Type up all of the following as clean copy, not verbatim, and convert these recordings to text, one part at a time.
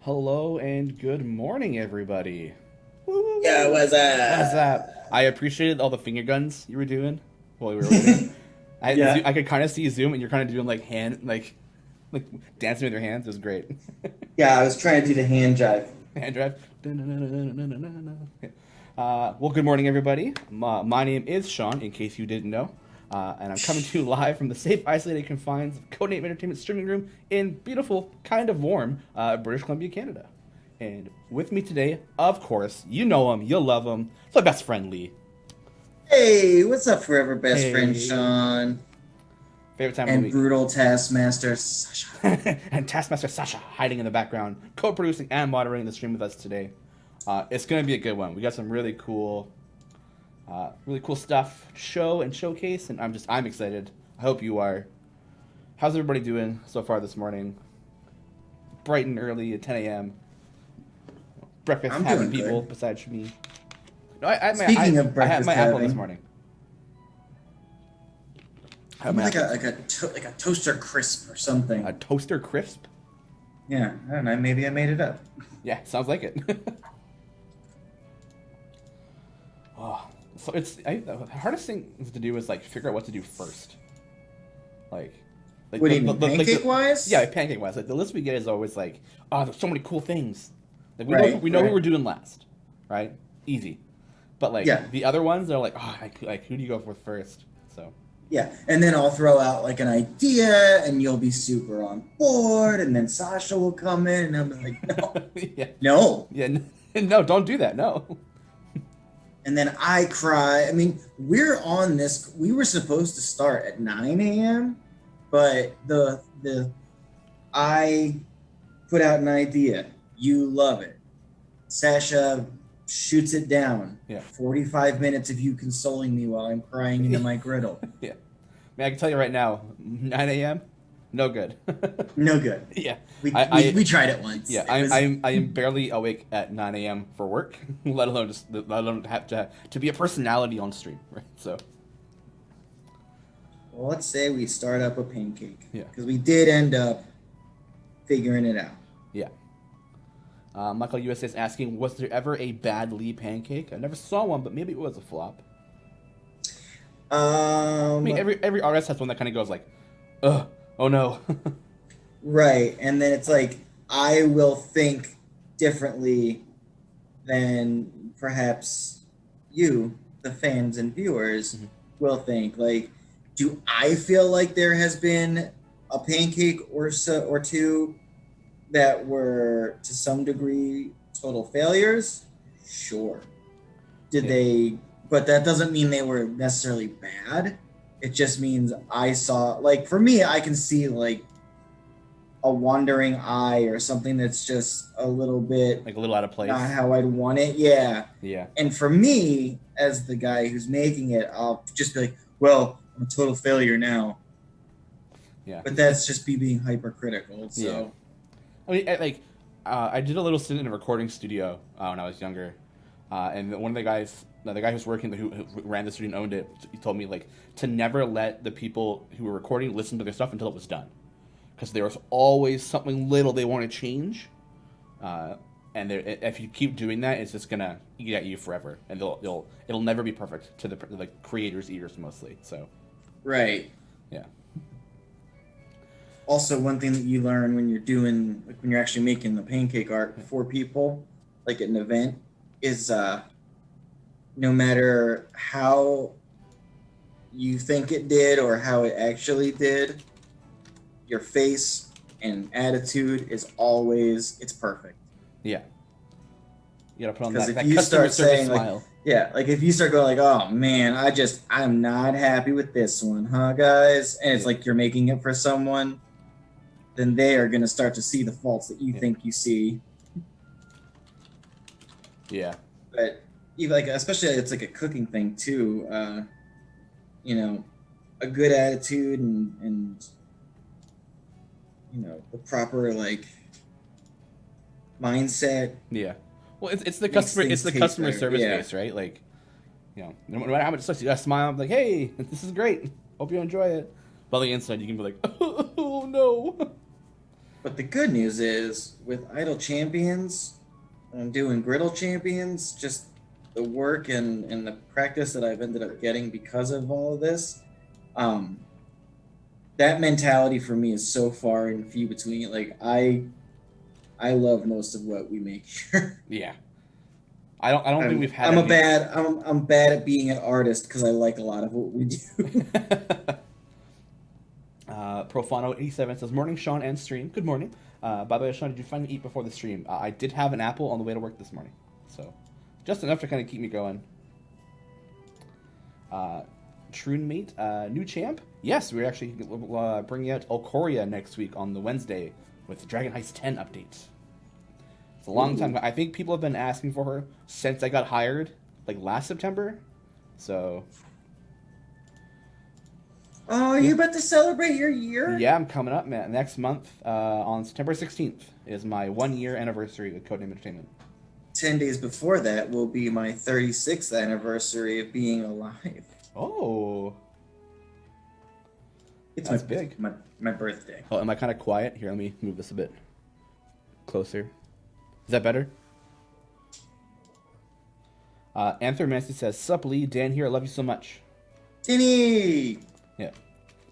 Hello and good morning, everybody. Woo. Yeah, what's What's up? up? I appreciated all the finger guns you were doing while we were waiting. Yeah. I could kind of see you zoom, and you're kind of doing like dancing with your hands. It was great. Yeah, I was trying to do the hand jive. Hand drive. Well, good morning, everybody. My name is Shawn, in case you didn't know, and I'm coming to you live from the safe, isolated confines of Codename Entertainment streaming room in beautiful, kind of warm British Columbia, Canada. And with me today, of course, you know him, you'll love him. It's my best friend Lee. Hey, what's up, forever best friend Hey. Shawn? Favorite time of the And week. brutal taskmaster Sasha. And Taskmaster Sasha hiding in the background, co-producing and moderating the stream with us today. It's gonna be a good one. We got some really cool stuff to show and showcase, and I'm excited. I hope you are. How's everybody doing so far this morning? Bright and early at 10 a.m. Breakfast I'm having doing people good. besides me. No, I had Speaking of I had breakfast my apple having, this morning. I had I'm my like a apple. like a toaster crisp or something. A toaster crisp. Yeah, I don't know. Maybe I made it up. Yeah, sounds like it. Oh, so the hardest thing to do is like figure out what to do first. Like What do you mean, pancake wise? Yeah, pancake wise. Like the list we get is always like, oh, there's so many cool things. Like Right, we know who right. we're doing last, right? Easy. But like Yeah, the other ones, they're like, oh, like who do you go with first? So yeah. And then I'll throw out like an idea, and you'll be super on board, and then Sasha will come in, and I'm like, no, yeah, no. yeah, no, don't do that. No. And then I cry. I mean, we're on this. We were supposed to start at 9 a.m., but the I put out an idea. You love it. Sasha shoots it down. Yeah. 45 minutes of you consoling me while I'm crying into my griddle. Yeah. I mean, I can tell you right now, 9 a.m. No good. No good. Yeah. We tried it once. Yeah, It was- I am barely awake at 9 a.m. for work, let alone have to be a personality on stream, right? So Well, let's say we start up a pancake. Yeah. Because we did end up figuring it out. yeah. Michael USA is asking, was there ever a bad Lee pancake? I never saw one, but maybe it was a flop. I mean, every artist has one that kind of goes like, ugh, oh no. Right. And then it's like, I will think differently than perhaps you, the fans and viewers, will think. Like, do I feel like there has been a pancake or two that were to some degree total failures? Sure. Did Yeah. they? But that doesn't mean they were necessarily bad. It just means I saw, like, for me, I can see like a wandering eye or something that's just a little bit Like a little out of place. not how I'd want it. Yeah. Yeah. And for me, as the guy who's making it, I'll just be like, well, I'm a total failure now. Yeah. But that's just me being hypercritical. So, Yeah. I mean, I did a little stint in a recording studio when I was younger, and one of the guy who's working, who ran the studio and owned it, he told me like to never let the people who were recording listen to their stuff until it was done, because there was always something little they want to change, and if you keep doing that, it's just gonna eat at you forever, and it'll never be perfect to the creator's ears mostly. So, right. yeah. Also, one thing that you learn when you're doing, like when you're actually making the pancake art for people, like at an event, is no matter how you think it did or how it actually did, your face and attitude is always, it's perfect. Yeah. You gotta put on Because that if you customer start service saying like, smile. yeah, like if you start going like, oh man, I'm not happy with this one, huh, guys? And it's like you're making it for someone, then they are gonna start to see the faults that you think you see. Yeah. But even like, especially it's like a cooking thing too. You know, a good attitude and you know the proper like mindset. Yeah. Well, it's the Makes customer things taste customer better, service yeah. base, right? Like, no matter how much it sucks, you gotta smile. I'm like, hey, this is great. Hope you enjoy it. But on the inside, you can be like, oh no. But the good news is, with Idle Champions, and doing Griddle Champions, just the work and the practice that I've ended up getting because of all of this, um, that mentality for me is so far and few between. Like I love most of what we make here. Yeah. I don't think we've had I'm bad at being an artist because I like a lot of what we do. Profano87 says, "Morning, Shawn and stream." Good morning. By the way, Shawn, did you finally eat before the stream? I did have an apple on the way to work this morning, so just enough to kind of keep me going. Troon Mate, new champ? Yes, we're actually bringing out Alcoria next week on the Wednesday with Dragon Heist 10 update. It's a long time. I think people have been asking for her since I got hired, like last September. So. Oh, are you about to celebrate your year? Yeah, I'm coming up, man. Next month, on September 16th, is my 1-year anniversary with Codename Entertainment. 10 days before that will be my 36th anniversary of being alive. Oh. It's That's big. My birthday. Oh, am I kind of quiet? Here, let me move this a bit closer. Is that better? Anthromancy says, "Sup, Lee? Dan here. I love you so much." Danny! Yeah.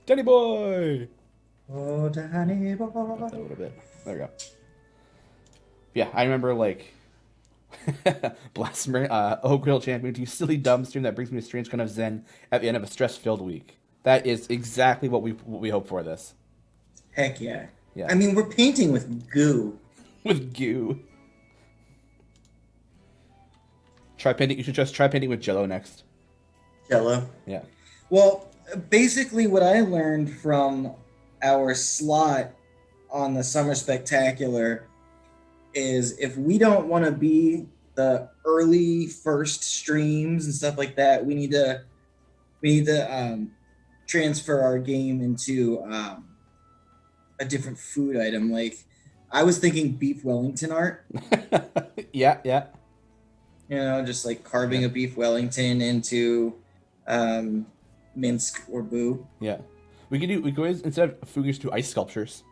Danny boy! Oh, Danny boy. Up that a little bit. There we go. Yeah, I remember, like, Blasphemer, Griddle Champion, you silly dumb stream that brings me a strange kind of zen at the end of a stress-filled week. That is exactly what we hope for this. Heck yeah. Yeah. I mean, we're painting with goo. With goo. Try painting. You should just try painting with Jello next. Jello. Yeah. Well, basically what I learned from our slot on the Summer Spectacular is if we don't want to be the early first streams and stuff like that, we need to transfer our game into a different food item. Like I was thinking beef Wellington art. Yeah, yeah. You know, just like carving a beef Wellington into Minsk or Boo. Yeah. We could always, instead of food, just do ice sculptures.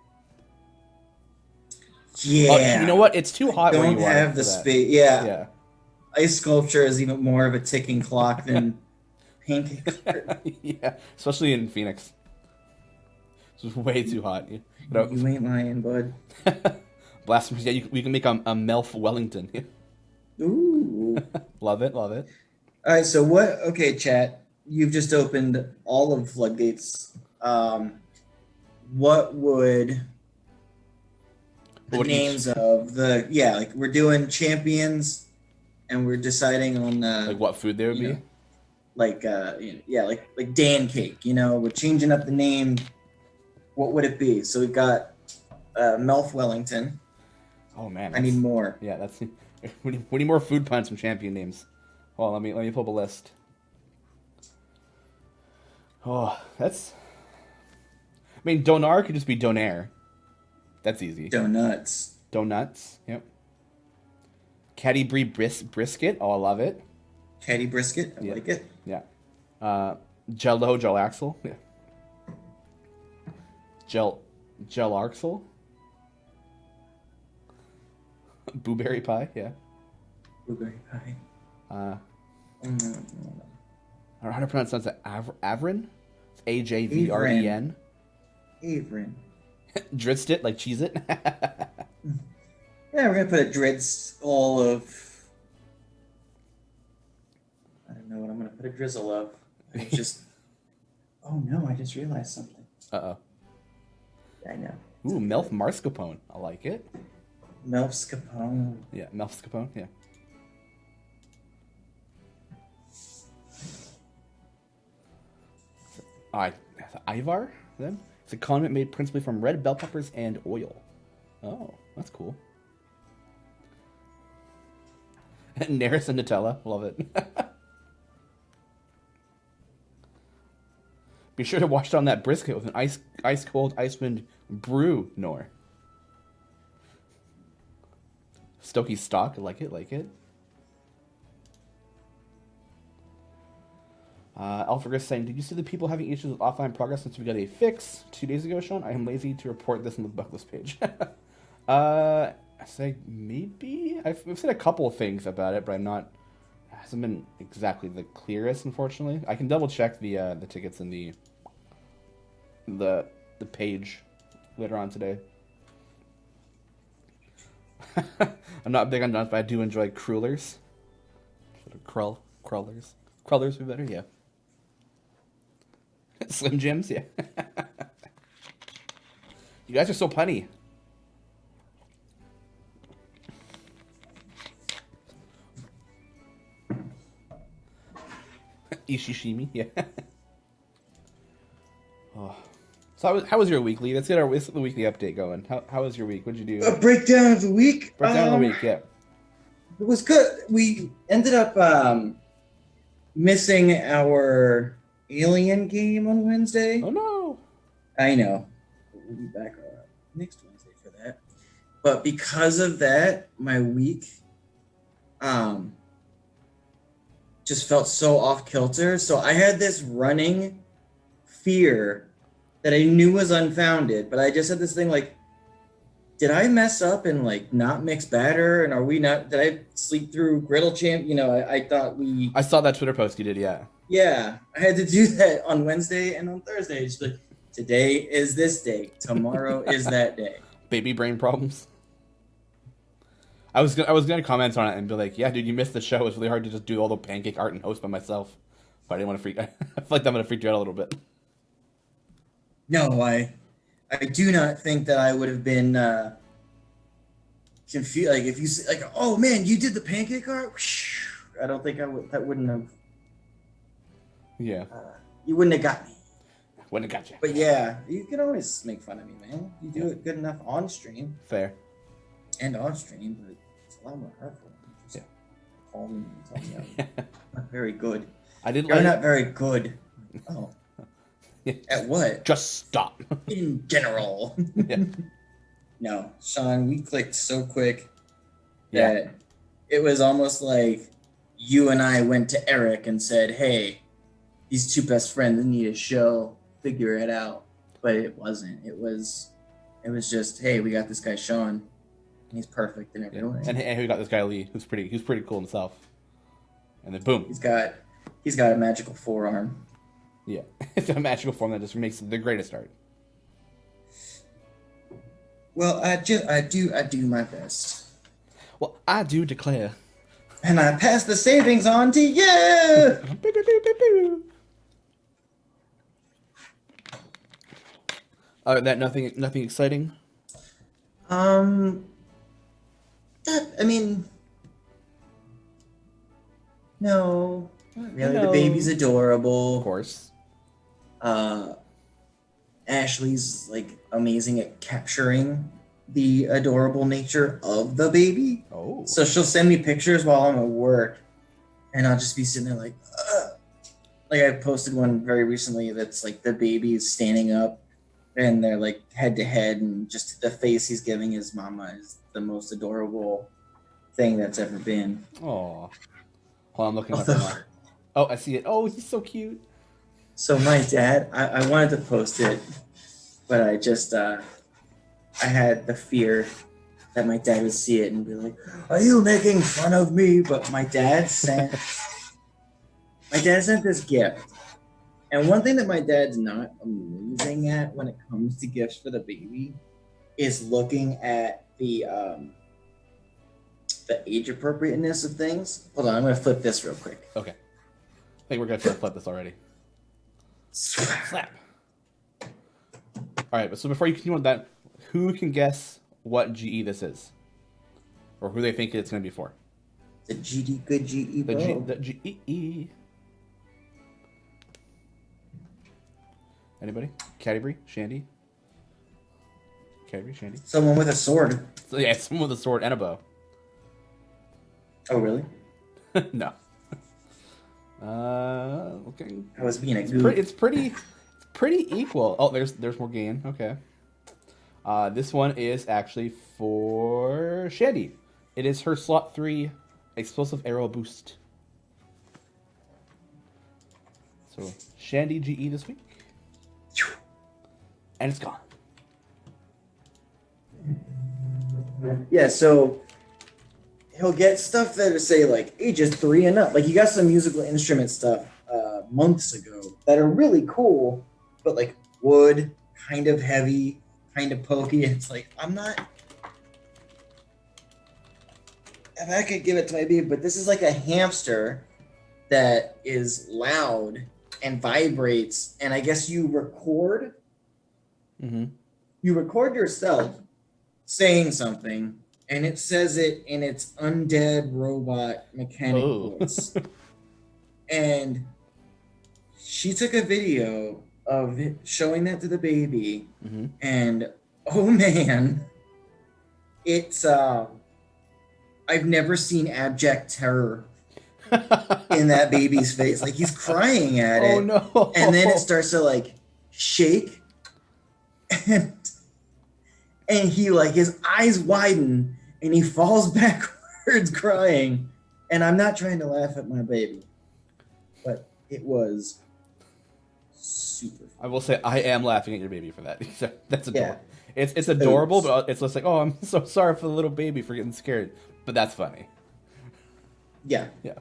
Yeah. You know what? It's too hot where you are. Don't have the space. Yeah. Yeah. Ice sculpture is even more of a ticking clock than pancake. Yeah, especially in Phoenix. It's way too hot. You ain't lying, bud. Blasphemous. Yeah, we can make a Melf Wellington. Ooh. Love it, love it. All right, so what? Okay, chat. You've just opened all of floodgates. What would the names of the? Yeah, like we're doing champions, and we're deciding on like what food there would be. Like like Dan cake. You know, we're changing up the name. What would it be? So we've got Melf Wellington. Oh man, I need more. Yeah, that's. We need more food puns from champion names. Well, let me pull up a list. Oh, that's. I mean, Donar could just be Donair. That's easy. Donuts. Yep. Caddy Brie brisket. Oh, I love it. Caddy brisket. I like it. Yeah. Gel Axel. Yeah. Gel Axel. Blueberry pie. Yeah. Blueberry pie. I don't know how to pronounce it. Avrin? It's Ajvrren. Avrin. Dritzed it, like cheese it. Yeah, we're going to put a dritz all of... I don't know what I'm going to put a drizzle of. It's just... Oh no, I just realized something. Uh-oh. I know. Ooh, Melf Marscapone. I like it. Melf Scapone. Yeah, Melf Scapone, yeah. Ivar, then? It's a condiment made principally from red bell peppers and oil. Oh, that's cool. Neris and Nutella. Love it. Be sure to wash down that brisket with an ice cold Icewind brew, Nor. Stokey stock. Like it. Alfred is saying, did you see the people having issues with offline progress since we got a fix 2 days ago, Shawn? I am lazy to report this on the backlist page. I say maybe. I've said a couple of things about it, but I'm not. It hasn't been exactly the clearest, unfortunately. I can double check the tickets in the page later on today. I'm not big on nuts, but I do enjoy crullers. Crullers. Crullers would be better, yeah. Slim Jims, yeah. You guys are so punny. Ishishimi, yeah. Oh. So how was your week, Lee? Let's get the weekly update going. How was your week? What'd you do? A breakdown of the week. Breakdown of the week, yeah. It was good. We ended up missing our Alien game on Wednesday. Oh no! I know. We'll be back next Wednesday for that. But because of that, my week just felt so off kilter. So I had this running fear that I knew was unfounded, but I just had this thing like, did I mess up and like not mix batter? And are we not? Did I sleep through Griddle Champ? You know, I thought we. I saw that Twitter post you did, yeah. Yeah, I had to do that on Wednesday and on Thursday. Just like, today is this day. Tomorrow is that day. Baby brain problems. I was gonna comment on it and be like, yeah, dude, you missed the show. It's really hard to just do all the pancake art and host by myself. But I didn't want to freak. I feel like I'm gonna freak you out a little bit. No, I do not think that I would have been confused. Like if you like, oh man, you did the pancake art. I don't think I would. That wouldn't have. Yeah. You wouldn't have got me. Wouldn't have got you. But yeah, you can always make fun of me, man. You do it good enough on stream. Fair. And off stream, but it's a lot more hurtful. Just call me and tell me I'm not very good. You're not very good. Oh. Yeah. At what? Just stop. In general. Yeah. No, Shawn, we clicked so quick that it was almost like you and I went to Eric and said, hey, these two best friends need a show, figure it out. But it wasn't. It was just, hey, we got this guy Shawn, and he's perfect in every way. And we got this guy Lee, who's pretty cool himself. And then boom. He's got a magical forearm. Yeah. It's a magical form that just makes the greatest art. Well, I do my best. Well, I do declare. And I pass the savings on to you! That nothing exciting? No. Not really. No. The baby's adorable. Of course. Ashley's like amazing at capturing the adorable nature of the baby. Oh. So she'll send me pictures while I'm at work, and I'll just be sitting there like, ugh. Like I posted one very recently that's like the baby's standing up, and they're like head to head, and just the face he's giving his mama is the most adorable thing that's ever been. Oh. Hold on, I'm looking at that. Oh, I see it. Oh, he's so cute. So my dad, I wanted to post it, but I just, I had the fear that my dad would see it and be like, are you making fun of me? But my dad sent this gift. And one thing that my dad's not amazing at when it comes to gifts for the baby is looking at the age appropriateness of things. Hold on, I'm going to flip this real quick. Okay. I think we're going to flip this already. Slap. All right, but so before you continue on that, who can guess what GE this is, or who they think it's going to be for? The GD good GE, bro. The GE. Anybody? Cadbury? Shandy? Cadbury? Shandy? Someone with a sword. So, yeah, someone with a sword and a bow. Oh, really? No. Okay. I was being a goof. It's pretty equal. Oh, there's more gain. Okay. This one is actually for Shandy. It is her slot 3 explosive arrow boost. So So Shandy GE this week, and it's gone. Yeah, so he'll get stuff that say like ages 3 and up. Like you got some musical instrument stuff months ago that are really cool, but like wood, kind of heavy, kind of pokey. It's like I'm not. If I could give it to my baby, but this is like a hamster that is loud and vibrates, and I guess you record. Mm-hmm. You record yourself saying something, and it says it in its undead robot mechanic voice. And she took a video of it showing that to the baby, and oh man, it's I've never seen abject terror in that baby's face. Like he's crying at it, no! And then it starts to like shake, and he like his eyes widen and he falls backwards crying. And I'm not trying to laugh at my baby, but it was super fun. I will say I am laughing at your baby for that. That's adorable. Yeah. It's adorable, but it's just like, oh, I'm so sorry for the little baby for getting scared. But that's funny. Yeah. Yeah.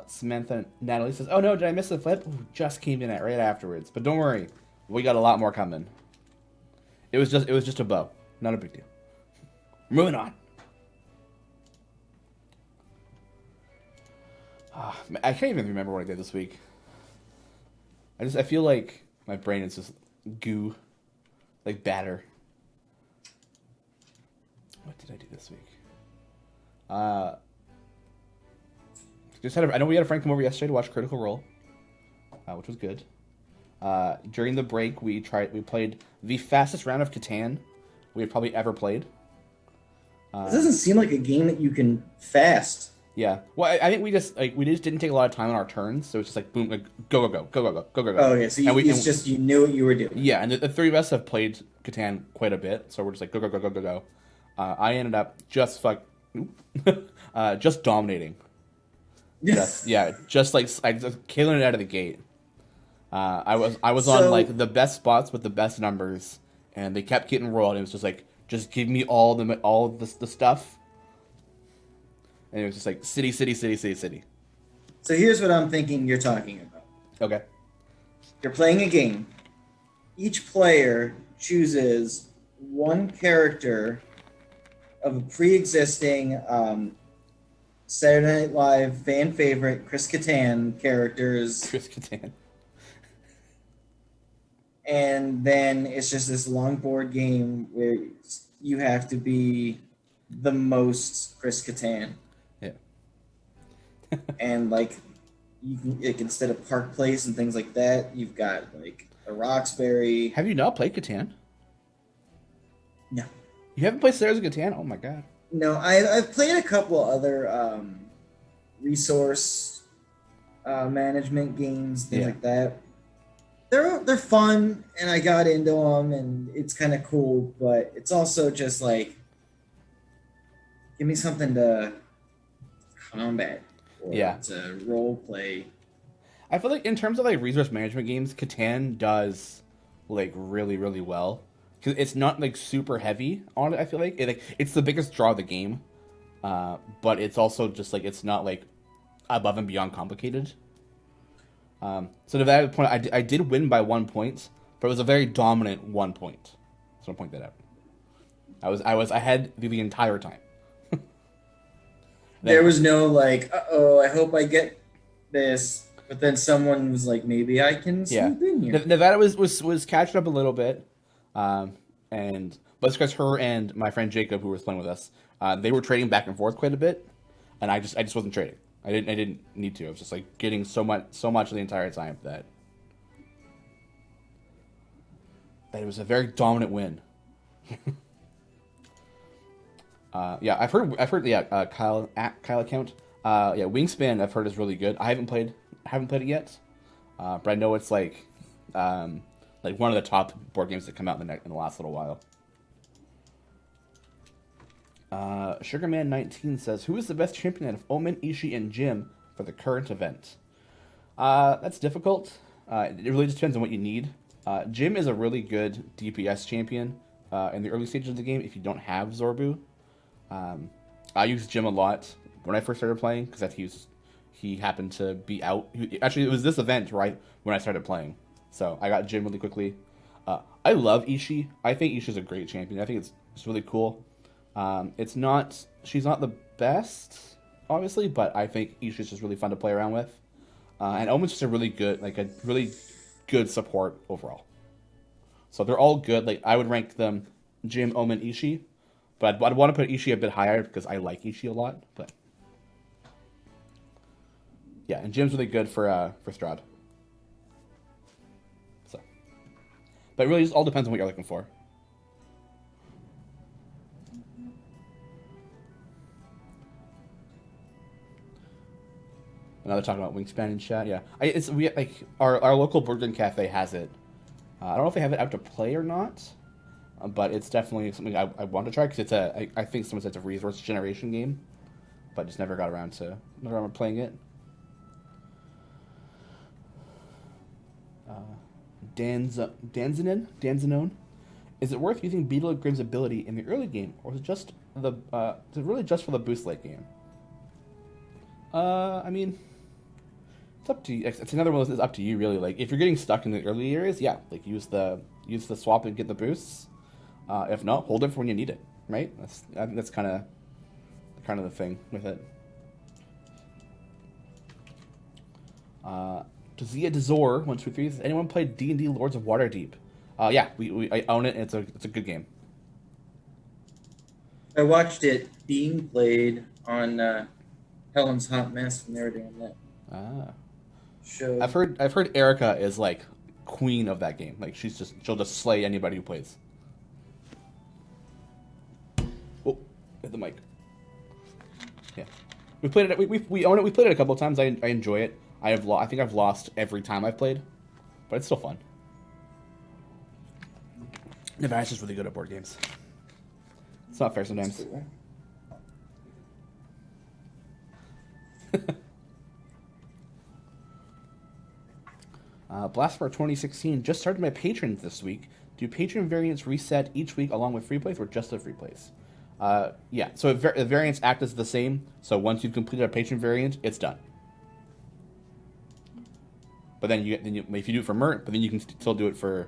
Samantha Natalie says, oh no, did I miss the flip? Ooh, just came in right afterwards. But don't worry, we got a lot more coming. It was just a bow. Not a big deal. Moving on. I can't even remember what I did this week. I feel like my brain is just goo, like batter. What did I do this week? I know we had a friend come over yesterday to watch Critical Role, which was good. During the break, we played the fastest round of Catan we had probably ever played. It doesn't seem like a game that you can fast. Yeah. Well, I think we just didn't take a lot of time on our turns, so it's just like boom, like go. Oh yeah, so you knew what you were doing. Yeah, and the three of us have played Catan quite a bit, so we're just like go. I ended up just dominating. Just like killing it out of the gate. I was on like the best spots with the best numbers, and they kept getting rolled. And it was just like, just give me all the stuff. And it was just like city. So here's what I'm thinking you're talking about. Okay. You're playing a game. Each player chooses one character of a pre-existing Saturday Night Live fan favorite Chris Kattan characters. Chris Kattan. And then it's just this long board game where you have to be the most Chris Kattan. Yeah. And like you can, like, instead of Park Place and things like that, you've got like a Roxbury. Have you not played Catan? No. You haven't played Stairs of Catan? Oh my god. No, I've played a couple other resource management games, things like that. They're fun, and I got into them, and it's kind of cool. But it's also just like, give me something to combat or to role play. I feel like in terms of like resource management games, Catan does like really, really well. Because it's not like super heavy on it. I feel like it's the biggest draw of the game, but it's also just like it's not like above and beyond complicated. So to that point, I did win by 1 point, but it was a very dominant 1 point. So I'll point that out. I was ahead the entire time. There was no like, I hope I get this, but then someone was like, maybe I can sneak in here. Nevada was catching up a little bit. But it's because her and my friend Jacob, who was playing with us, they were trading back and forth quite a bit, and I just wasn't trading. I didn't need to. I was just like getting so much the entire time that it was a very dominant win. I've heard Kyle account. Wingspan I've heard is really good. I haven't played it yet, but I know it's like one of the top board games that come out in the last little while. Sugarman19 says, who is the best champion out of Omen, Ishii, and Jim for the current event? That's difficult. It really just depends on what you need. Jim is a really good DPS champion in the early stages of the game if you don't have Zorbu. I used Jim a lot when I first started playing because he happened to be out. Actually, it was this event right when I started playing, so I got Jim really quickly. I love Ishii. I think Ishii's a great champion. I think it's really cool. She's not the best, obviously, but I think Ishii's just really fun to play around with. And Omen's just a really good support overall. So they're all good. Like I would rank them Jim, Omen, Ishii, but I'd want to put Ishii a bit higher because I like Ishii a lot. But yeah, and Jim's really good for Strahd. So, but it really just all depends on what you're looking for. Another talking about Wingspan in chat. Yeah, our local board game cafe has it. I don't know if they have it out to play or not, but it's definitely something I want to try because I think someone said it's a resource generation game, but just never got around to playing it. Danzanon. Is it worth using Beetle Grimm's ability in the early game, or is it really just for the boost late game? I mean, it's up to you. It's another one that's up to you, really. Like, if you're getting stuck in the early areas, yeah, like use the swap and get the boosts. If not, hold it for when you need it, right? I think that's kind of the thing with it. Tazia Dezor 123 says, anyone played D&D Lords of Waterdeep? Yeah, I own it. And it's a good game. I watched it being played on Helen's Hot Mess when they were doing that show. I've heard Erica is like queen of that game. Like she'll just slay anybody who plays. Oh, hit the mic. Yeah, we played it. We own it. We played it a couple of times. I enjoy it. I think I've lost every time I've played, but it's still fun. Nevada's just really good at board games. It's not fair sometimes. Blastbar 2016 just started my patrons this week. Do patron variants reset each week along with free plays or just the free plays? Yeah, so the variants act as the same. So once you've completed a patron variant, it's done. But then if you do it for Mert, but then you can still do it for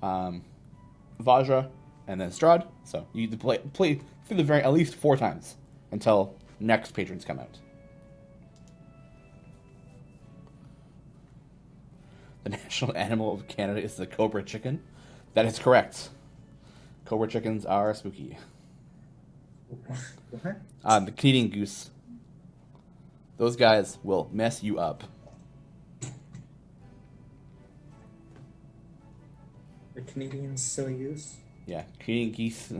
Vajra and then Strahd. So you need to play through the variant at least 4 times until next patrons come out. The national animal of Canada is the cobra chicken. That is correct. Cobra chickens are spooky. What? The Canadian goose. Those guys will mess you up. The Canadian silly goose? Yeah, Canadian geese,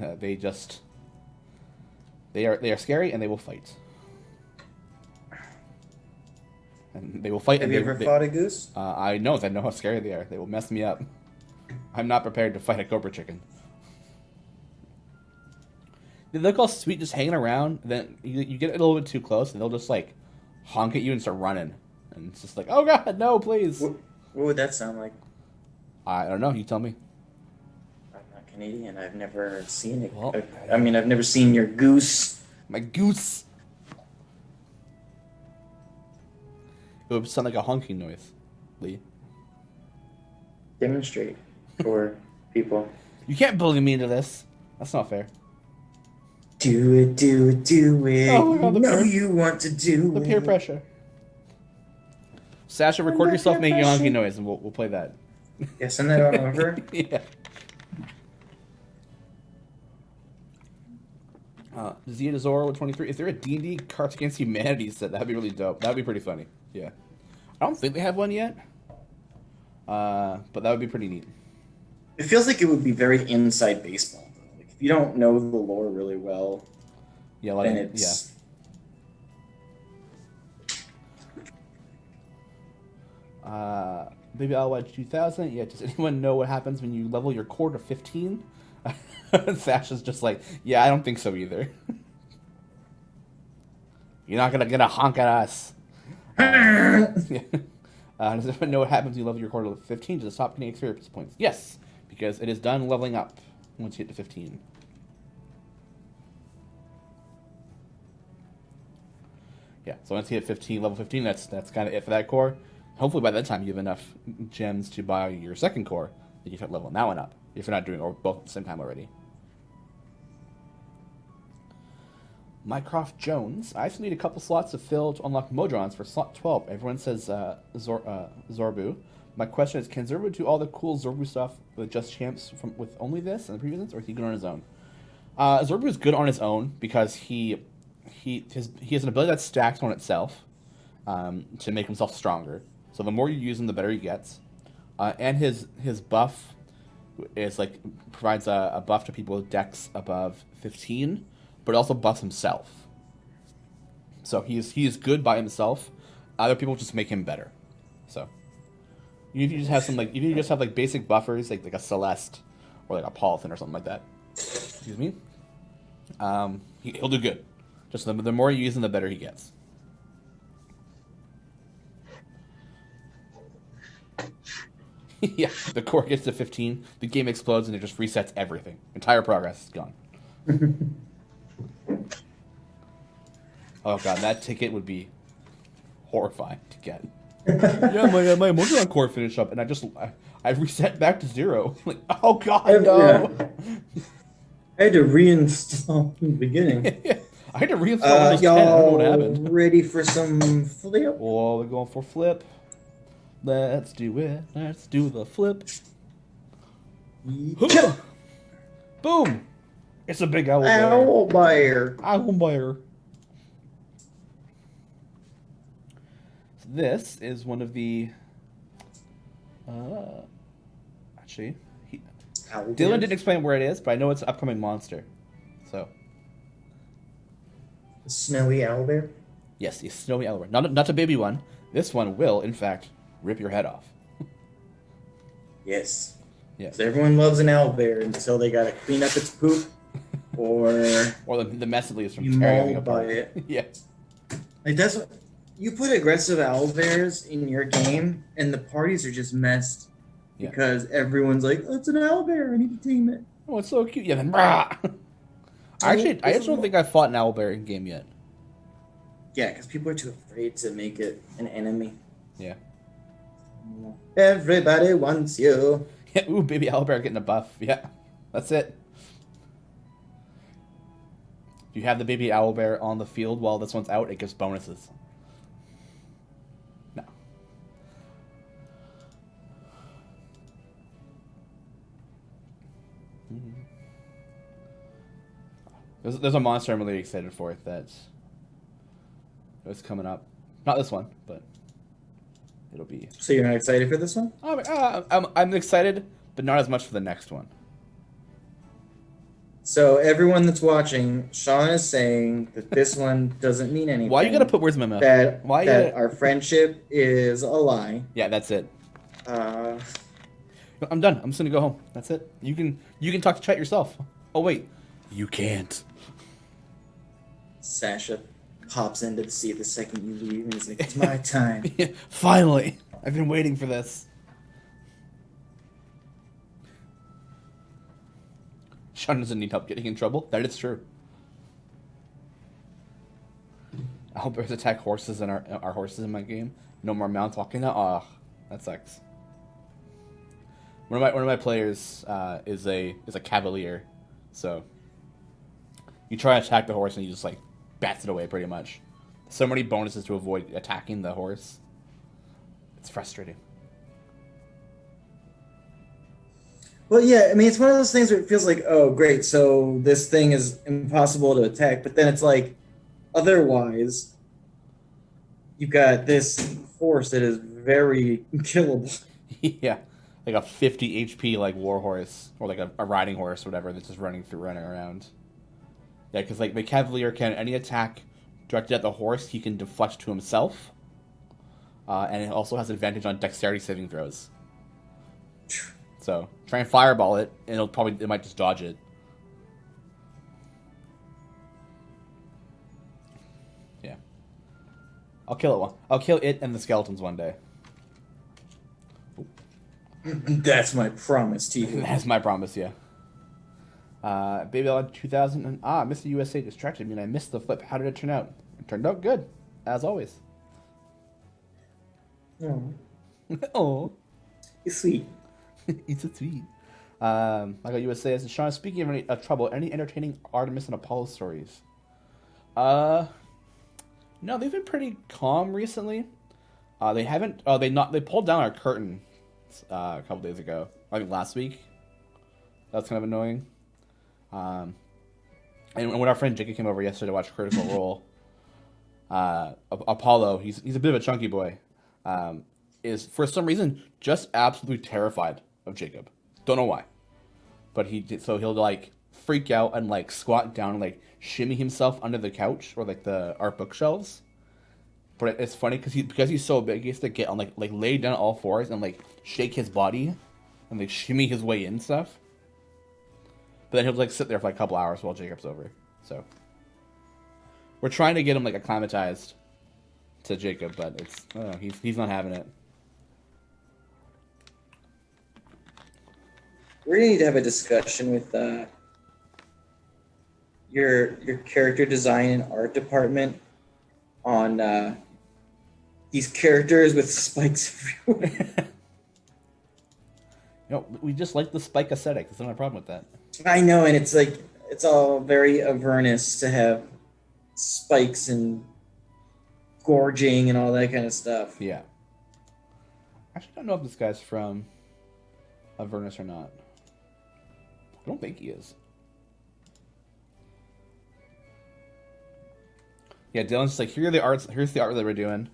they are scary and they will fight. And they will fight. Have you ever fought a goose? I know how scary they are. They will mess me up. I'm not prepared to fight a cobra chicken. They look all sweet just hanging around. Then you get a little bit too close, and they'll just like honk at you and start running. And it's just like, oh god, no, please. What would that sound like? I don't know. You tell me. I'm not Canadian. I've never seen it. Well, I've never seen your goose. My goose. It would sound like a honking noise, Lee. Demonstrate for people. You can't bully me into this. That's not fair. Do it, do it, do it. Oh my God, you want to do the it. peer pressure. Sasha, record yourself making a honking noise, and we'll play that. Yeah, send that on over. Yeah. Zia Zoro 23. Is there a D&D Cards Against Humanity set? That'd be really dope. That'd be pretty funny. Yeah. I don't think they have one yet. But that would be pretty neat. It feels like it would be very inside baseball, though. Like, if you don't know the lore really well, then it's... Yeah. Maybe I'll watch 2000. Yeah, does anyone know what happens when you level your core to 15? Sasha's just like, yeah, I don't think so either. You're not going to get a honk at us. Does anyone know what happens when you level your core to 15? Does it stop getting experience points? Yes, because it is done leveling up once you get to 15. Yeah, so once you hit 15, level 15, that's kind of it for that core. Hopefully by that time you have enough gems to buy your second core that you start leveling that one up, if you're not doing both at the same time already. Mycroft Jones. I still need a couple slots to fill to unlock Modrons for slot 12. Everyone says Zorbu. My question is, can Zorbu do all the cool Zorbu stuff with just champs with only this and the previous ones, or is he good on his own? Zorbu is good on his own because he has an ability that's stacked on itself to make himself stronger. So the more you use him, the better he gets. And his buff is provides a buff to people with dex above 15, but it also buffs himself. So he is good by himself. Other people just make him better. So you just have you just have basic buffers like a Celeste or a Paulthin or something like that. Excuse me. He'll do good. Just the more you use him, the better he gets. Yeah, the core gets to 15, the game explodes, and it just resets everything. Entire progress is gone. Oh god, that ticket would be horrifying to get. Yeah, my Modron core finished up, and I reset back to 0. Oh god, no! Yeah. I had to reinstall in the beginning. I had to reinstall Windows 10. I don't know what happened. Ready for some flip? Oh, we're going for flip. Let's do it. Let's do the flip. Kill. Boom! It's a big owl bear. Owl bear. Owl bear. So this is one of the. Actually, Dylan didn't explain where it is, but I know it's an upcoming monster. So. The snowy owl bear. Yes, the snowy owl bear. Not a baby one. This one will, in fact, rip your head off. Yes. Yes. So everyone loves an owl bear until they gotta clean up its poop, or the mess it leaves from you tearing mauled apart. by it. Yeah. That's what you put aggressive owl bears in your game, and the parties are just messed because everyone's like, "Oh, it's an owl bear. I need to tame it." Oh, it's so cute. Yeah. Then, I actually don't think I've fought an owl bear in game yet. Yeah, because people are too afraid to make it an enemy. Yeah. Everybody wants you. Yeah, ooh, baby owlbear getting a buff. Yeah, that's it. If you have the baby owlbear on the field while this one's out, it gives bonuses. No. There's a monster I'm really excited for that's coming up. Not this one, but it'll be. So you're not excited for this one? I'm excited, but not as much for the next one. So everyone that's watching, Shawn is saying that this one doesn't mean anything. Why you gotta put words in my mouth? That our friendship is a lie. Yeah, that's it. I'm done. I'm just gonna go home. That's it. You can talk to chat yourself. Oh wait, you can't. Sasha pops in to see the second you leave, and he's like, "It's my time." Finally, I've been waiting for this. Shawn doesn't need help getting in trouble. That is true. Owlbears attack horses and our horses in my game. No more mounts walking out. Ah, that sucks. One of my players is a cavalier, so you try to attack the horse and he just bats it away pretty much. So many bonuses to avoid attacking the horse. It's frustrating. Well, yeah, I mean, it's one of those things where it feels like, oh, great, so this thing is impossible to attack, but then it's like, otherwise, you've got this horse that is very killable. Yeah, like a 50 HP war horse, or a riding horse, whatever, that's just running around. Yeah, because the cavalier can any attack directed at the horse, he can deflect to himself, and it also has advantage on dexterity saving throws. So try and fireball it, and it might just dodge it. Yeah, I'll kill it and the skeletons one day. That's my promise to you. That's my promise, yeah. Baby Lord 2000 and Mr. USA distracted me and I missed the flip. How did it turn out? It turned out good, as always. Oh, Oh, it's sweet. it's a tweet. Michael USA says, Shawn, speaking of trouble, any entertaining Artemis and Apollo stories? No, they've been pretty calm recently. They haven't. They pulled down our curtain a couple days ago. I think last week. That's kind of annoying. And when our friend Jacob came over yesterday to watch Critical Role, Apollo, he's a bit of a chunky boy, is for some reason just absolutely terrified of Jacob. Don't know why, but he'll like freak out and like squat down and like shimmy himself under the couch or like the art bookshelves. But it's funny because he's so big, he has to get on like lay down all fours and like shake his body and like shimmy his way in stuff. But then he'll like sit there for like a couple hours while Jacob's over. So we're trying to get him like acclimatized to Jacob, but it's he's not having it. We're gonna need to have a discussion with your character design and art department on these characters with spikes everywhere. We just like the spike aesthetic. There's not a problem with that. I know, and it's like it's all very Avernus to have spikes and gorging and all that kind of stuff. Yeah. Actually, I don't know if this guy's from Avernus or not. I don't think he is. Yeah, Dylan's just like, here's the art that we're doing.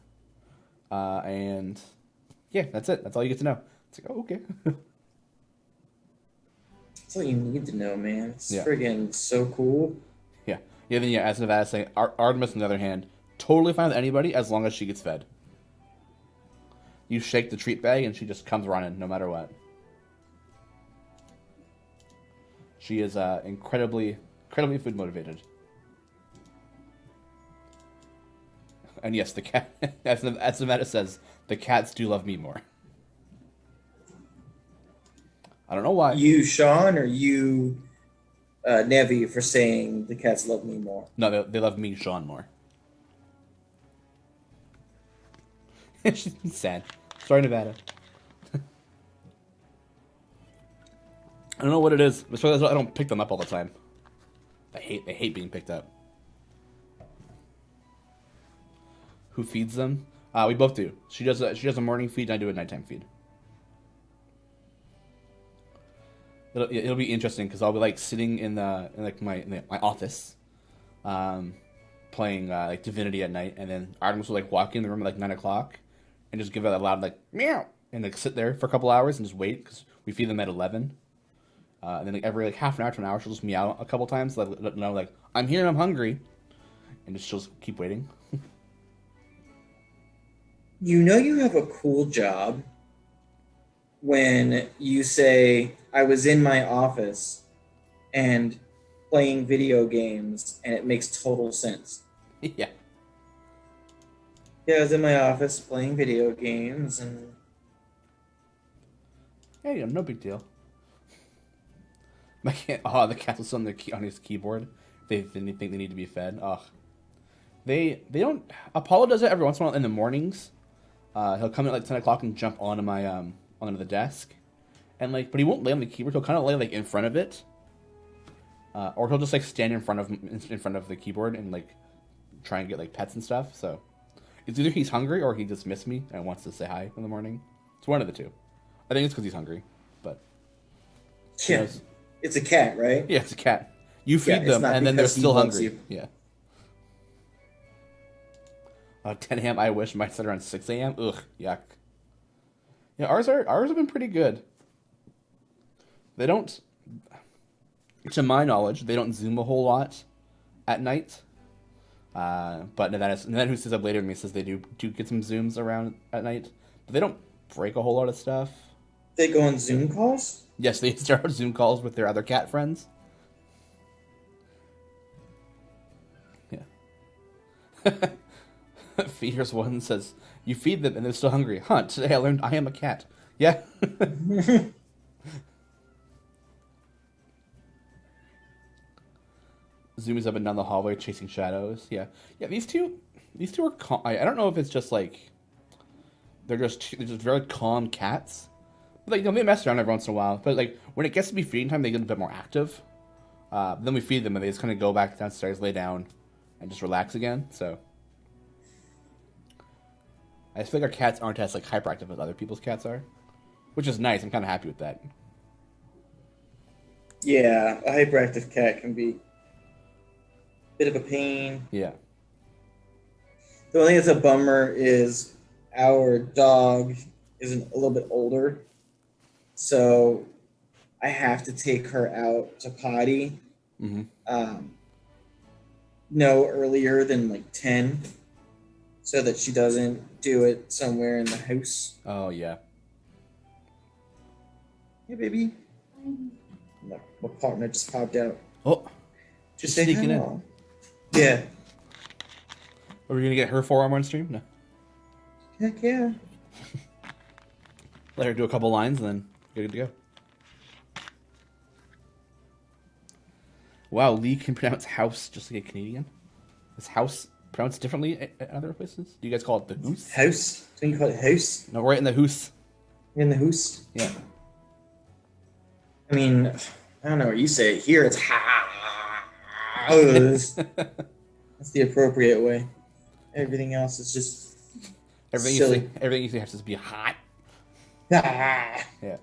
And yeah, that's it. That's all you get to know. It's like, oh, okay. That's all you need to know, man. It's Yeah. friggin' so cool. Yeah. Yeah, then as Nevada saying, Artemis, on the other hand, totally fine with anybody as long as she gets fed. You shake the treat bag and she just comes running no matter what. She is incredibly food motivated. And yes, the cat, as Nevada says, the cats do love me more. I don't know why. You, Shawn, or you, Nevi, for saying the cats love me more? No, they love me, Shawn, more. She's sad. Sorry, Nevada. I don't know what it is. That's why I don't pick them up all the time. I hate being picked up. Who feeds them? We both do. She does a morning feed, and I do a nighttime feed. It'll be interesting because I'll be like sitting in my office, playing like Divinity at night, and then Artemis will like walk in the room at like 9:00 and just give it a loud like meow and like sit there for a couple hours and just wait because we feed them at 11. And then like every like half an hour to an hour she'll just meow a couple times, let know like I'm here and I'm hungry, and she'll just keep waiting. You know you have a cool job when you say, I was in my office and playing video games, and it makes total sense. Yeah. Yeah, I was in my office playing video games, and... Hey, no big deal. The cat was on his keyboard. They think they need to be fed. Ugh. They don't... Apollo does it every once in a while in the mornings. He'll come at like 10:00 and jump onto my onto the desk, and like, but he won't lay on the keyboard. He'll kind of lay like in front of it, or he'll just like stand in front of the keyboard and like try and get like pets and stuff. So it's either he's hungry or he just missed me and wants to say hi in the morning. It's one of the two. I think it's because he's hungry, but Yeah, it's a cat, right? yeah, it's a cat. You feed it's them not and then they're because he still loves hungry. you. Yeah. 10 a.m. I wish might start around 6 a.m. Ugh, yuck. Yeah, ours have been pretty good. They don't, to my knowledge, they don't Zoom a whole lot at night. But Nevada, who stays up later than me, says they do get some Zooms around at night. But they don't break a whole lot of stuff. They go on Zoom calls? Yes, they start Zoom calls with their other cat friends. Yeah. Feeders one says, you feed them and they're still hungry. Huh, today I learned I am a cat. Yeah. Zoomies up and down the hallway chasing shadows. Yeah. Yeah, these two are I don't know if it's just like they're just very calm cats. But, like, they mess around every once in a while. But like when it gets to be feeding time, they get a bit more active. Then we feed them and they just kind of go back downstairs, lay down, and just relax again. So I just feel like our cats aren't as like hyperactive as other people's cats are, which is nice. I'm kind of happy with that. Yeah, a hyperactive cat can be a bit of a pain. Yeah. The only thing that's a bummer is our dog is a little bit older, so I have to take her out to potty Mm-hmm. no earlier than like 10 so that she doesn't do it somewhere in the house. Oh yeah. Hey, baby. My partner just popped out. Oh, Just sneaking say in. hello. Yeah. Are we gonna get her forearm on stream? No. Heck yeah. Let her do a couple lines, and then you're good to go. Wow, Lee can pronounce house just like a Canadian. Is house pronounced differently at other places? Do you guys call it the hoose? House? Don't you call it house? No, right in the hoose. In the house? Yeah. I mean, I don't know what you say. Here it's house. That's the appropriate way. Everything else is just Everything silly. you say has to be hot. Ah. Yeah.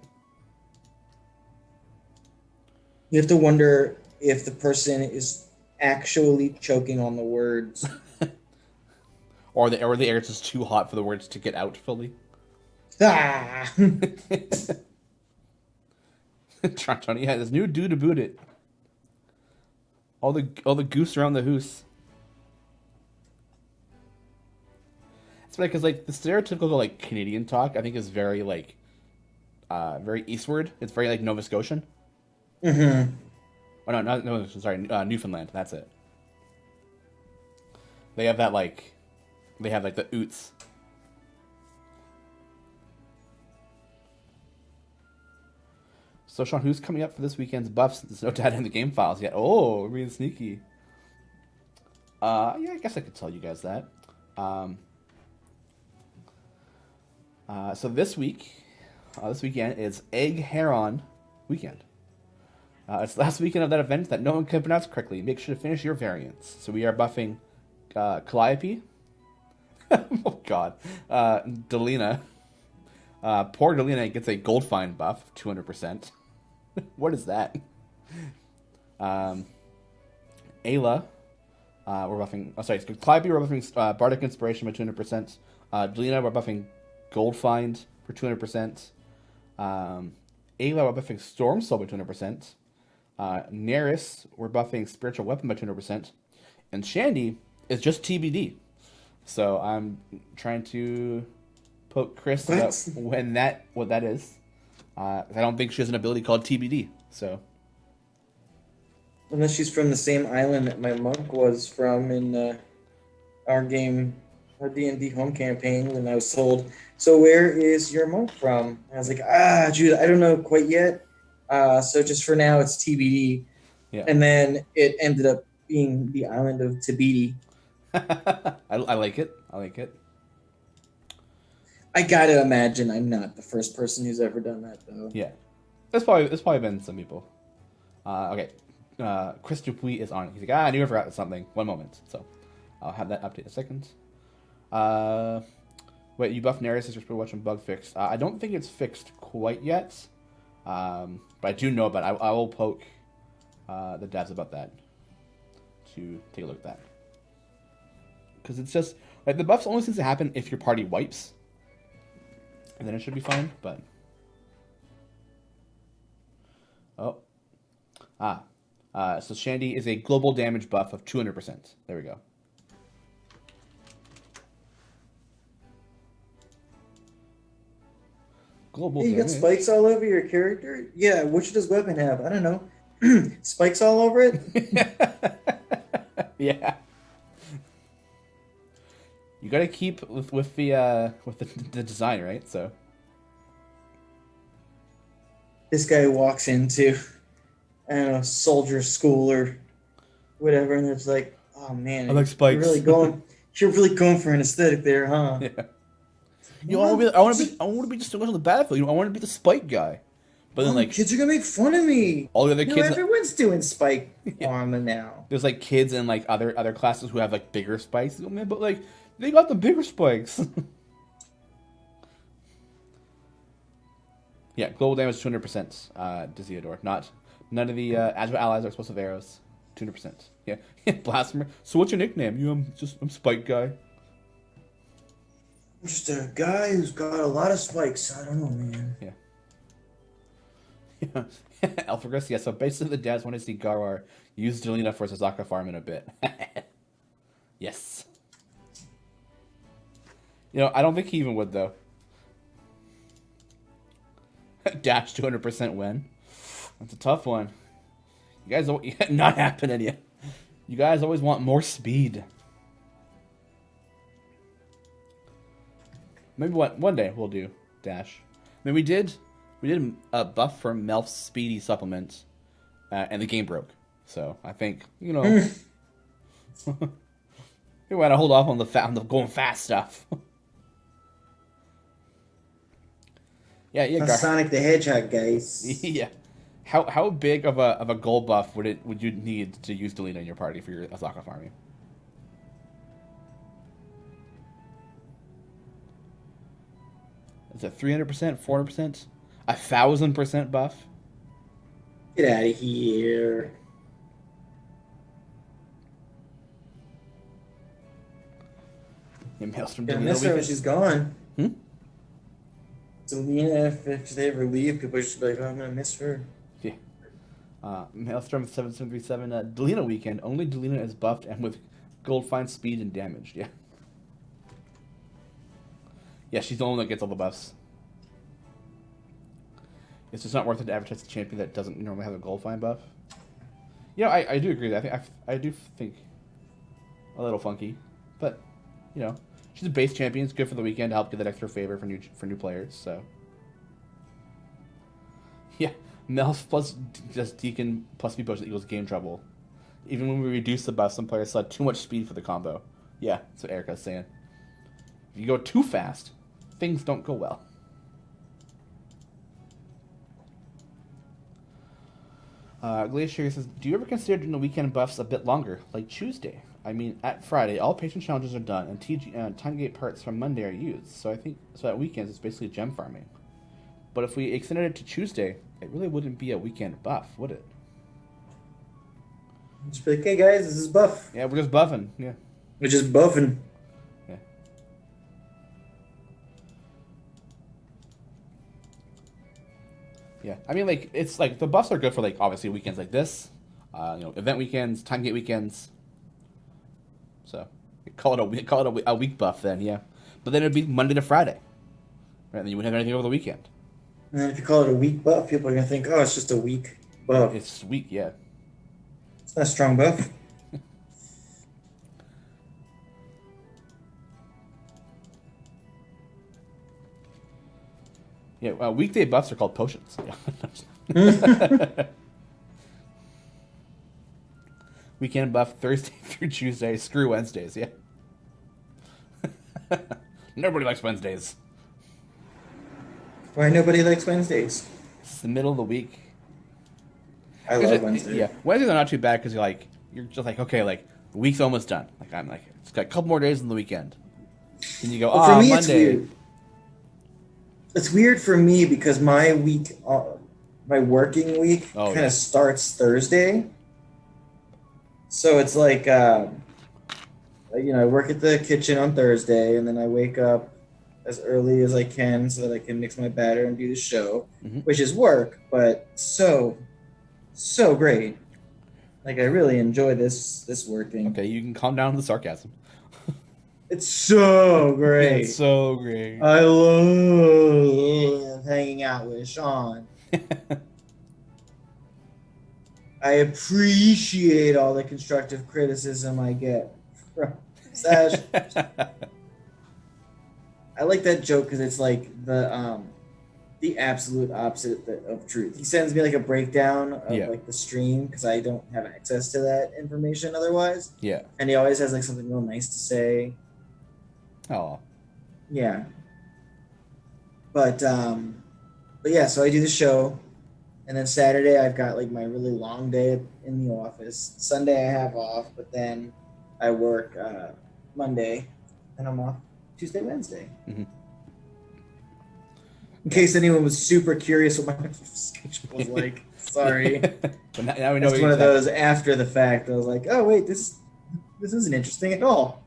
You have to wonder if the person is actually choking on the words. Or the air is just too hot for the words to get out fully. Ah. Johnny has this new dude to boot it. All the goose around the hoose. It's funny because like the stereotypical like Canadian talk I think is very like very eastward. It's very like Nova Scotian. Mm-hmm. Oh no, no, sorry, Newfoundland. That's it. They have that like, they have like the oots. So Shawn, who's coming up for this weekend's buffs? There's no data in the game files yet. Oh, we're being sneaky. Yeah, I guess I could tell you guys that. So this weekend is Egg Heron weekend. It's the last weekend of that event that no one can pronounce correctly. Make sure to finish your variants. So we are buffing Calliope. Oh god. Delina. Poor Delina gets a gold fine buff, 200%. What is that? Ayla. We're buffing... Oh, sorry. Calliope, we're buffing Bardic Inspiration by 200%. Delina, we're buffing Gold Find for 200%. Ayla, we're buffing Storm Soul by 200%. Neris, we're buffing Spiritual Weapon by 200%. And Shandy is just TBD. So I'm trying to poke Chris about what that is. I don't think she has an ability called TBD. So Unless she's from the same island that my monk was from in our game, our D&D home campaign, when I was told, so where is your monk from? And I was like, Jude, I don't know quite yet. So just for now, it's TBD. yeah, And then it ended up being the island of Tabidi. I like it. I like it. I gotta imagine I'm not the first person who's ever done that, though. Yeah, it's probably been some people. Okay, Chris Dupuis is on it. He's like, I knew I forgot something. One moment. So I'll have that update in a second. Wait, you buffed Neris as your watching bug fix. I don't think it's fixed quite yet. But I do know about it. I will poke the devs about that to take a look at that. Because it's just, like, the buffs only seems to happen if your party wipes. And then it should be fine, but... Oh. So Shandy is a global damage buff of 200%. There we go. Global Hey, you got damage. spikes all over your character? Yeah, what should his weapon have? I don't know. Spikes all over it? Yeah. You gotta keep with the design, right? So this guy walks into, I don't know, soldier school or whatever, and it's like, oh man, I like spikes. you're really going for an aesthetic there, huh? Yeah. You know, I want to be distinguished on the battlefield. You know, I want to be the spike guy. But then, like, kids are gonna make fun of me. all the other kids, Everyone's doing spike armor now. there's like kids in like other classes who have like bigger spikes. Oh, man, but like they got the bigger spikes. Yeah, global damage 200%. To Theodore, none of the agile allies are explosive arrows. 200%. Yeah, blasphemer. So what's your nickname? I'm Spike Guy. I'm just a guy who's got a lot of spikes. I don't know, man. Yeah. Alphagus, yeah, so basically the dads want to see Garwar use Delina for Sazaka farm in a bit. Yes. You know, I don't think he even would, though. Dash 200% win. That's a tough one. You guys, not happening yet. You guys always want more speed. Maybe one day we'll do Dash. I mean, we did a buff for Melf's speedy supplement, and the game broke. So I think, you know, we want to hold off on the going fast stuff. Yeah. Sonic the Hedgehog, guys. Yeah. How big of a gold buff would you need to use Delina in your party for your Azaka farming? Is it 300%, 400%, 1,000% buff? Get out of here. Yeah, Maelstrom I Delina miss her when weekend. she's gone. Hmm? Delina, if they ever leave, people are just like, oh, I'm gonna miss her. Yeah. Maelstrom 7737 Delina weekend. Only Delina is buffed and with gold fine speed and damage. Yeah. Yeah, she's the only one that gets all the buffs. It's just not worth it to advertise a champion that doesn't normally have a gold fine buff. Yeah, I do agree. I do think a little funky, but you know, she's a base champion. It's good for the weekend to help get that extra favor for new players. So yeah, Melf plus just Deacon plus B potion equals game trouble. Even when we reduce the buff, some players saw too much speed for the combo. Yeah, that's what Erica's saying. If you go too fast, things don't go well. Glacier says, do you ever consider doing the weekend buffs a bit longer, like Tuesday? I mean, at Friday, all patient challenges are done, and time gate parts from Monday are used. So I think at weekends it's basically gem farming. But if we extended it to Tuesday, it really wouldn't be a weekend buff, would it? Just be like, hey guys, this is buff. Yeah, we're just buffing. Yeah. We're just buffing. Yeah. Yeah, I mean, like, it's like the buffs are good for like obviously weekends like this, event weekends, time gate weekends. So call it a week buff then, yeah. But then it'd be Monday to Friday, right? And then you wouldn't have anything over the weekend. And then if you call it a week buff, people are gonna think, oh, it's just a week buff. It's weak, yeah. It's not a strong buff. Yeah, weekday buffs are called potions. Yeah. Weekend buff Thursday through Tuesday. Screw Wednesdays. Yeah. Nobody likes Wednesdays. Why nobody likes Wednesdays? It's the middle of the week. I love Wednesdays. Yeah, Wednesdays are not too bad because you're just like, okay, like the week's almost done. Like I'm like, it's got a couple more days on the weekend. And you go, for me, Monday. It's weird. It's weird for me because my week, my working week, kind of starts Thursday. So it's like, I work at the kitchen on Thursday, and then I wake up as early as I can so that I can mix my batter and do the show, which is work, but so great. Like, I really enjoy this working. Okay, you can calm down the sarcasm. It's so great. It's so great. I love hanging out with Shawn. I appreciate all the constructive criticism I get from Sash. I like that joke because it's like the the absolute opposite of truth. He sends me like a breakdown of Yeah. like the stream because I don't have access to that information otherwise. Yeah. And he always has like something real nice to say. Oh. Yeah. But yeah, so I do the show, and then Saturday I've got like my really long day in the office. Sunday I have off, but then I work Monday, and I'm off Tuesday, Wednesday. Mm-hmm. In case anyone was super curious what my schedule was like, sorry. But now we know. It's one of those after the fact. I was like, oh wait, this isn't interesting at all.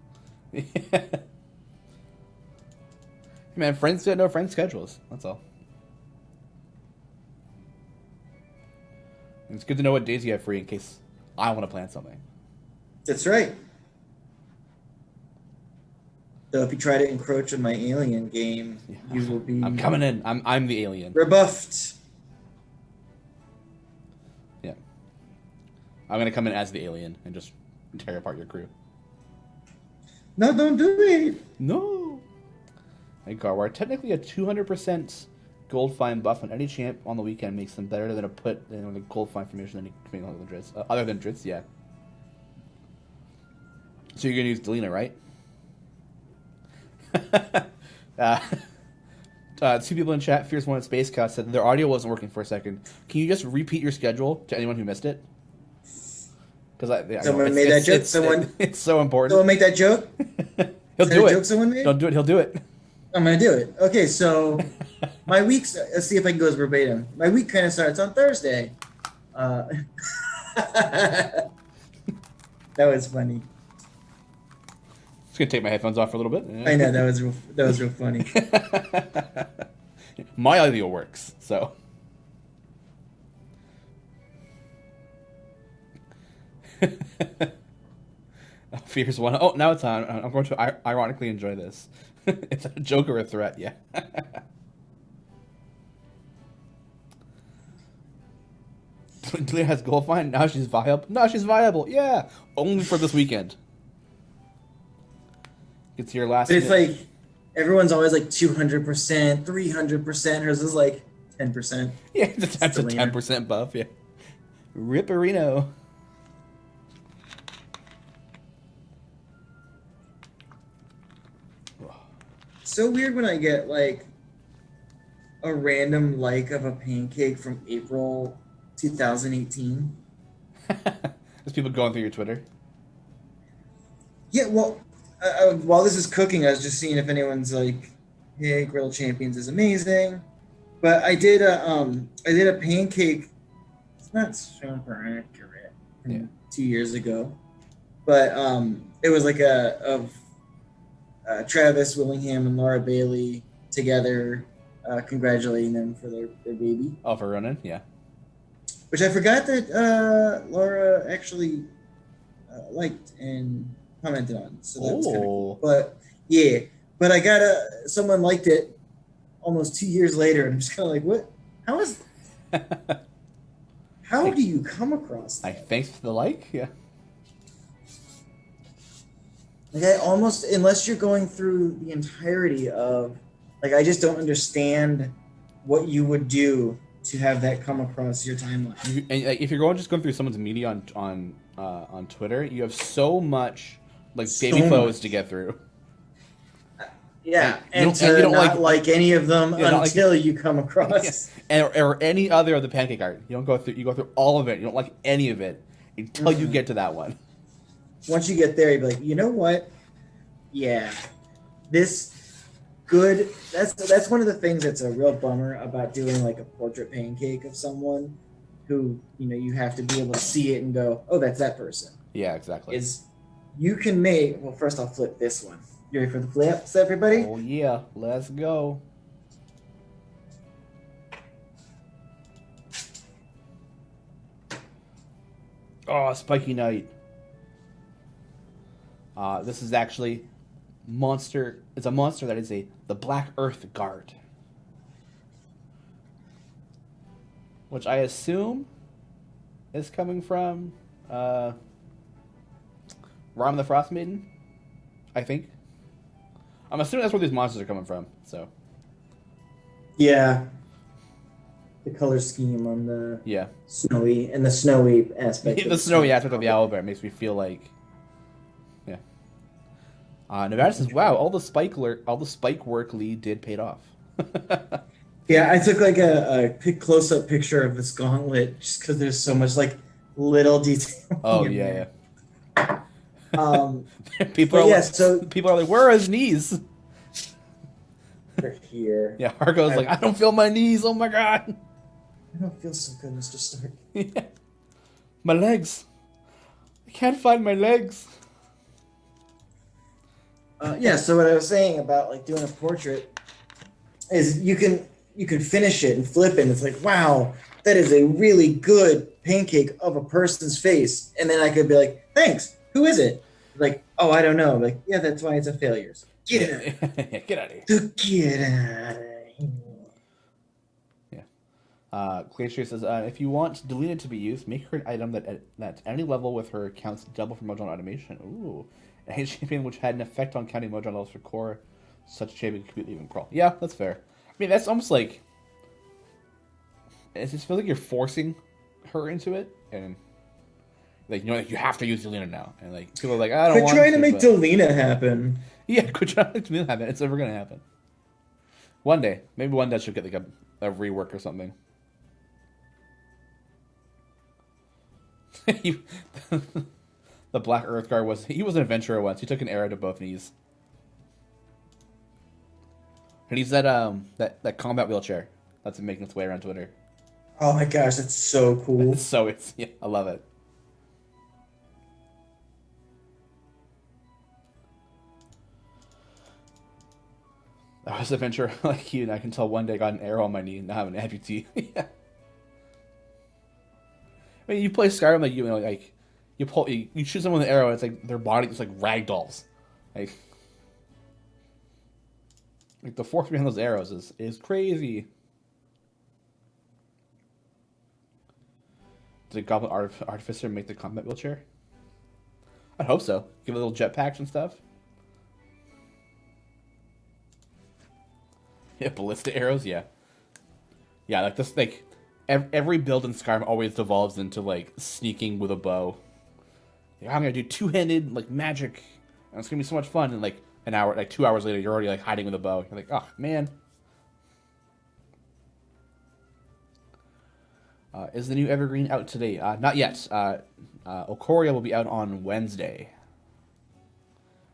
Man, friends don't know friends' schedules. That's all. And it's good to know what days you have free in case I want to plan something. That's right. So if you try to encroach on my alien game, you will be. I'm coming in. I'm the alien. Rebuffed. Yeah. I'm gonna come in as the alien and just tear apart your crew. No, don't do it. No. Hey, Garwar, technically a 200% gold fine buff on any champ on the weekend makes them better than a gold fine formation than any other than Dritz. Other than Dritz, yeah. So you're gonna use Delina, right? Two people in chat, Fierce One at Space Cat, said their audio wasn't working for a second. Can you just repeat your schedule to anyone who missed it? Because Someone made that joke. It's so important. Someone make that joke. He'll do it. Joke someone made? Don't do it. He'll do it. I'm gonna do it. Okay, so my week's. Let's see if I can go as verbatim. My week kind of starts on Thursday. That was funny. Just gonna take my headphones off for a little bit. I know that was real funny. My audio works, so. Fierce One. Oh, now it's on. I'm going to ironically enjoy this. It's a joke or a threat, yeah. Talia has gold fine. Now she's viable. No, she's viable. Yeah, only for this weekend. It's your last. But it's like everyone's always like 200%, 300%. Hers is like 10%. Yeah, it's a 10% buff. Yeah, Ripperino. So weird when I get like a random like of a pancake from April 2018. There's people going through your Twitter. Yeah, well, while this is cooking, I was just seeing if anyone's like, "Hey, Griddle Champions is amazing," but I did a pancake. It's not super accurate from 2 years ago, but it was like of Travis Willingham and Laura Bailey together, congratulating them for their baby. Oh, for running, yeah. Which I forgot that Laura actually liked and commented on. So that was kind of cool. But yeah, but I got someone liked it almost 2 years later, and I'm just kind of like, what? How do you come across that? Thanks for the like, yeah. Like I almost, unless you're going through the entirety of, like I just don't understand what you would do to have that come across your timeline. And if you're just going through someone's media on Twitter, you have so much like baby foes to get through. Yeah, and you don't like any of them until you come across, or any other of the pancake art. You don't go through. You go through all of it. You don't like any of it until you get to that one. Once you get there, you'd be like, you know what? Yeah, this good. That's one of the things that's a real bummer about doing like a portrait pancake of someone who you have to be able to see it and go, oh, that's that person. Yeah, exactly. Is you can make. Well, first I'll flip this one. You ready for the flips, everybody? Oh yeah, let's go. Oh, Spiky Knight. This is actually monster. It's a monster that is the Black Earth Guard, which I assume is coming from Ram the Frost Maiden. I think. I'm assuming that's where these monsters are coming from. So. Yeah. the color scheme on the Yeah. snowy aspect. The snowy aspect of the owlbear makes me feel like, yeah. Nevada says, "Wow, all the spike work Lee did paid off." Yeah, I took like a close up picture of this gauntlet just because there's so much like little detail. Oh in yeah, there. yeah. People are people are like, "Where are his knees?" they're here. Yeah, Hargo's like, "I don't feel my knees. Oh my god." I don't feel so good, Mr. Stark. Yeah. My legs. I can't find my legs. Yeah, so what I was saying about like doing a portrait is you can finish it and flip it and it's like, wow, that is a really good pancake of a person's face. And then I could be like, thanks, who is it? Like, oh, I don't know. Like, yeah, that's why it's a failure. So get out. Get out of here. Get out of here. Glacier says, if you want Deleted to be used, make her an item that any level with her counts double for Mojang automation. Ooh. A hate champion which had an effect on counting Mojang levels for core. Such a champion could even crawl. Yeah, that's fair. I mean, that's almost like... It just feels like you're forcing her into it, and... Like, you know, like, you have to use Delina now. And, like, people are like, I don't Quit want to. trying to make Delina happen. Yeah, quit trying to make Delina happen. It's never going to happen. One day. Maybe one day she'll get, like, a rework or something. The Black Earth Guard was an adventurer once. He took an arrow to both knees. And he's that combat wheelchair that's been making its way around Twitter. Oh my gosh, that's so cool. Yeah, I love it. I was an adventurer like you, and I can tell one day I got an arrow on my knee and now I have an amputee. Yeah. I mean, you play Skyrim like you shoot someone with an arrow, and it's like their body is like ragdolls. Like the force behind those arrows is crazy. Did Goblin Artificer make the combat wheelchair? I'd hope so. Give it little jetpacks and stuff. Yeah, ballista arrows, yeah. Yeah, like this, like, every build in Skyrim always devolves into, like, sneaking with a bow. Like, I'm gonna do two-handed, like, magic, and it's gonna be so much fun, and, like, 2 hours later, you're already, like, hiding with a bow. You're like, oh, man. Is the new Evergreen out today? Not yet. Ikoria will be out on Wednesday.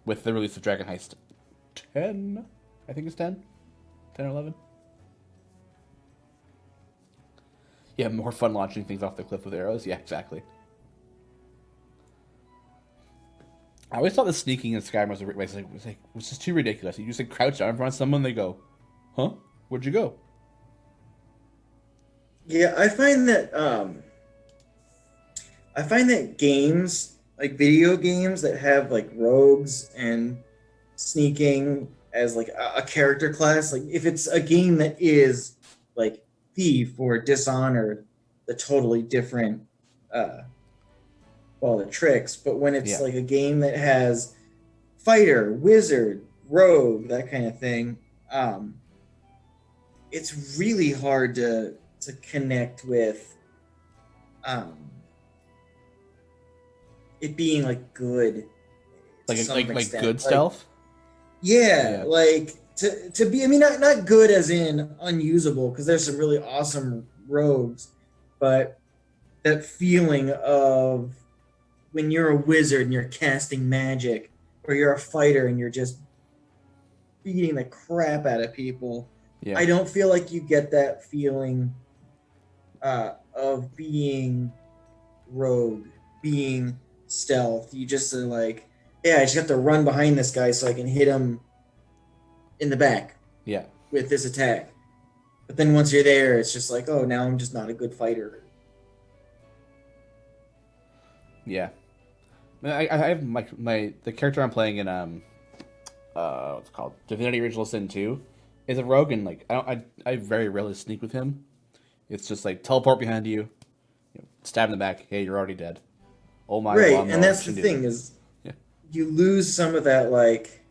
With the release of Dragon Heist 10? I think it's 10? 10 or 11? Yeah, more fun launching things off the cliff with arrows. Yeah, exactly. I always thought the sneaking in Skyrim was just too ridiculous. You just like crouch down in front of someone, and they go, "Huh? Where'd you go?" Yeah, I find that games, like video games that have like rogues and sneaking as like a character class, like if it's a game that is like Thief or Dishonored, the totally different the tricks, but when it's like a game that has fighter, wizard, rogue, that kind of thing, it's really hard to connect with it being like good, like good stealth. Yeah, like to be. I mean, not good as in unusable, because there's some really awesome rogues, but that feeling of when you're a wizard and you're casting magic, or you're a fighter and you're just beating the crap out of people. Yeah. I don't feel like you get that feeling of being rogue, being stealth. You just are like, yeah, I just have to run behind this guy so I can hit him in the back. Yeah. With this attack. But then once you're there, it's just like, oh, now I'm just not a good fighter. Yeah. I have the character I'm playing in what's it called? Divinity Original Sin 2 is a rogue, and like I very rarely sneak with him. It's just like teleport behind you, stab in the back. Hey, you're already dead. Oh my! Right, well, and that's the thing is, you lose some of that like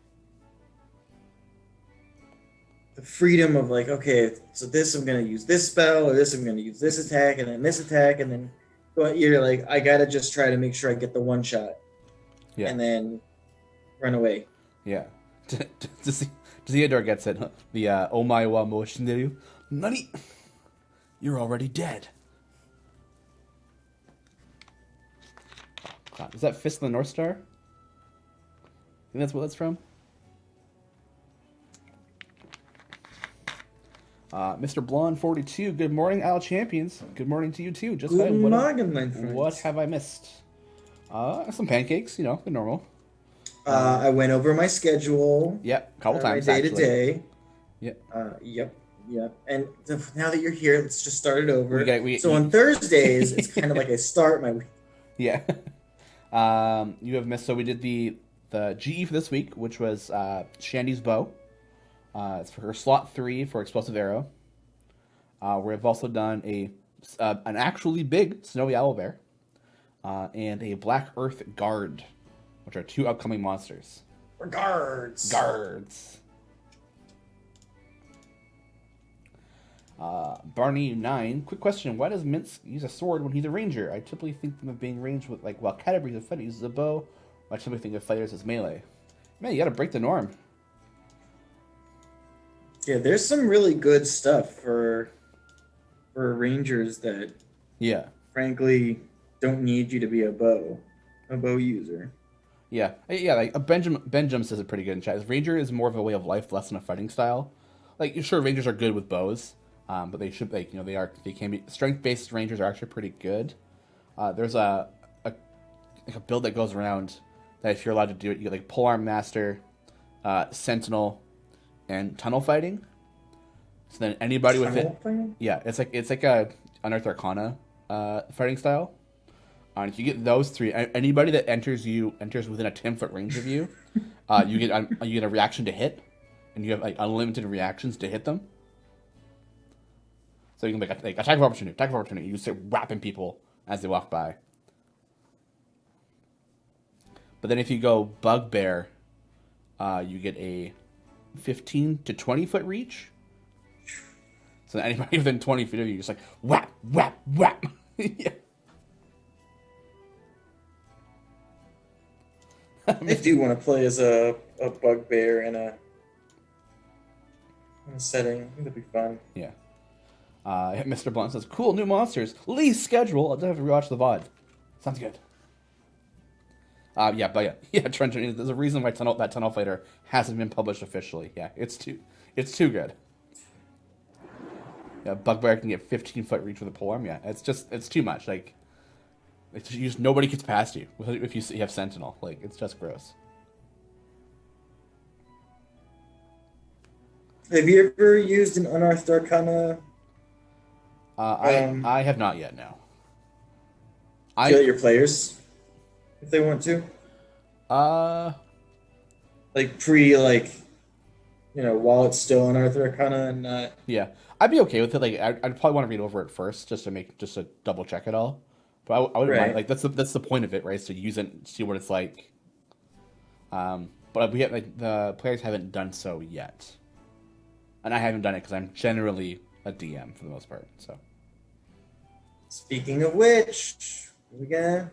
the freedom of like, okay, so this I'm gonna use this spell, or this I'm gonna use this attack, and then this attack, and then but you're like, I gotta just try to make sure I get the one shot, Yeah, and then run away. yeah. To see, Theodore gets it. Huh? The Omae wa mo shinderu. Nani? You're already dead. God, is that Fist of the North Star? I think that's what that's from. Mr. Blonde 42. Good morning, Al Champions. Good morning to you too. Just Good what, morning, my friend. what have I missed? Some pancakes. You know, the normal. I went over my schedule. Yep, a couple times day to actually. day. Yep. Yep. And now that you're here, let's just start it over. So on you- Thursdays, it's kind of like I start my week. Yeah. You have missed. So we did the GE for this week, which was Shandy's bow. It's for her slot 3 for explosive arrow. We've also done an actually big snowy owlbear, and a black earth guard, which are 2 upcoming monsters. Regards. Guards. Barney 9. Quick question: why does Minsk use a sword when he's a ranger? I typically think of being ranged with while Caterbury's a fighter uses a bow. I typically think of fighters as melee. Man, you got to break the norm. Yeah, there's some really good stuff for rangers that, Yeah. frankly, don't need you to be a bow user. Yeah, like Benjamin says it pretty good in chat. Ranger is more of a way of life, less than a fighting style. Like, sure, Rangers are good with bows, but they should, like, they can be strength-based. Rangers are actually pretty good. There's a build that goes around that if you're allowed to do it, you get like polearm master, sentinel, and tunnel fighting. So then anybody with it, yeah, it's like a Unearthed Arcana fighting style. And if you get those 3, anybody that enters within a 10-foot range of you, you get a reaction to hit, and you have like unlimited reactions to hit them. So you can make like attack of opportunity. You start whapping people as they walk by. But then if you go bugbear, you get a 15 to 20 foot reach. So anybody within 20 feet of you, just like whap, whap, whap. Yeah. I do want to play as a bugbear in a setting. I think that'd be fun. Yeah. Mr. Blunt says, cool, new monsters. Lee's schedule. I'll have to rewatch the VOD. Sounds good. Trent, there's a reason why that Tunnel Fighter hasn't been published officially. Yeah, it's too good. Yeah, Bugbear can get 15-foot reach with a polearm. Yeah, it's too much. Like, nobody gets past you if you have Sentinel. Like, it's just gross. Have you ever used an Unearthed Arcana? I have not yet. No. To let your players, if they want to. While it's still Unearthed Arcana and not. Yeah, I'd be okay with it. Like, I'd probably want to read over it first just to double check it all. But I wouldn't mind. Like, that's the point of it, right? So use it, see what it's like. But the players haven't done so yet, and I haven't done it because I'm generally a DM for the most part. So. Speaking of which, are we gonna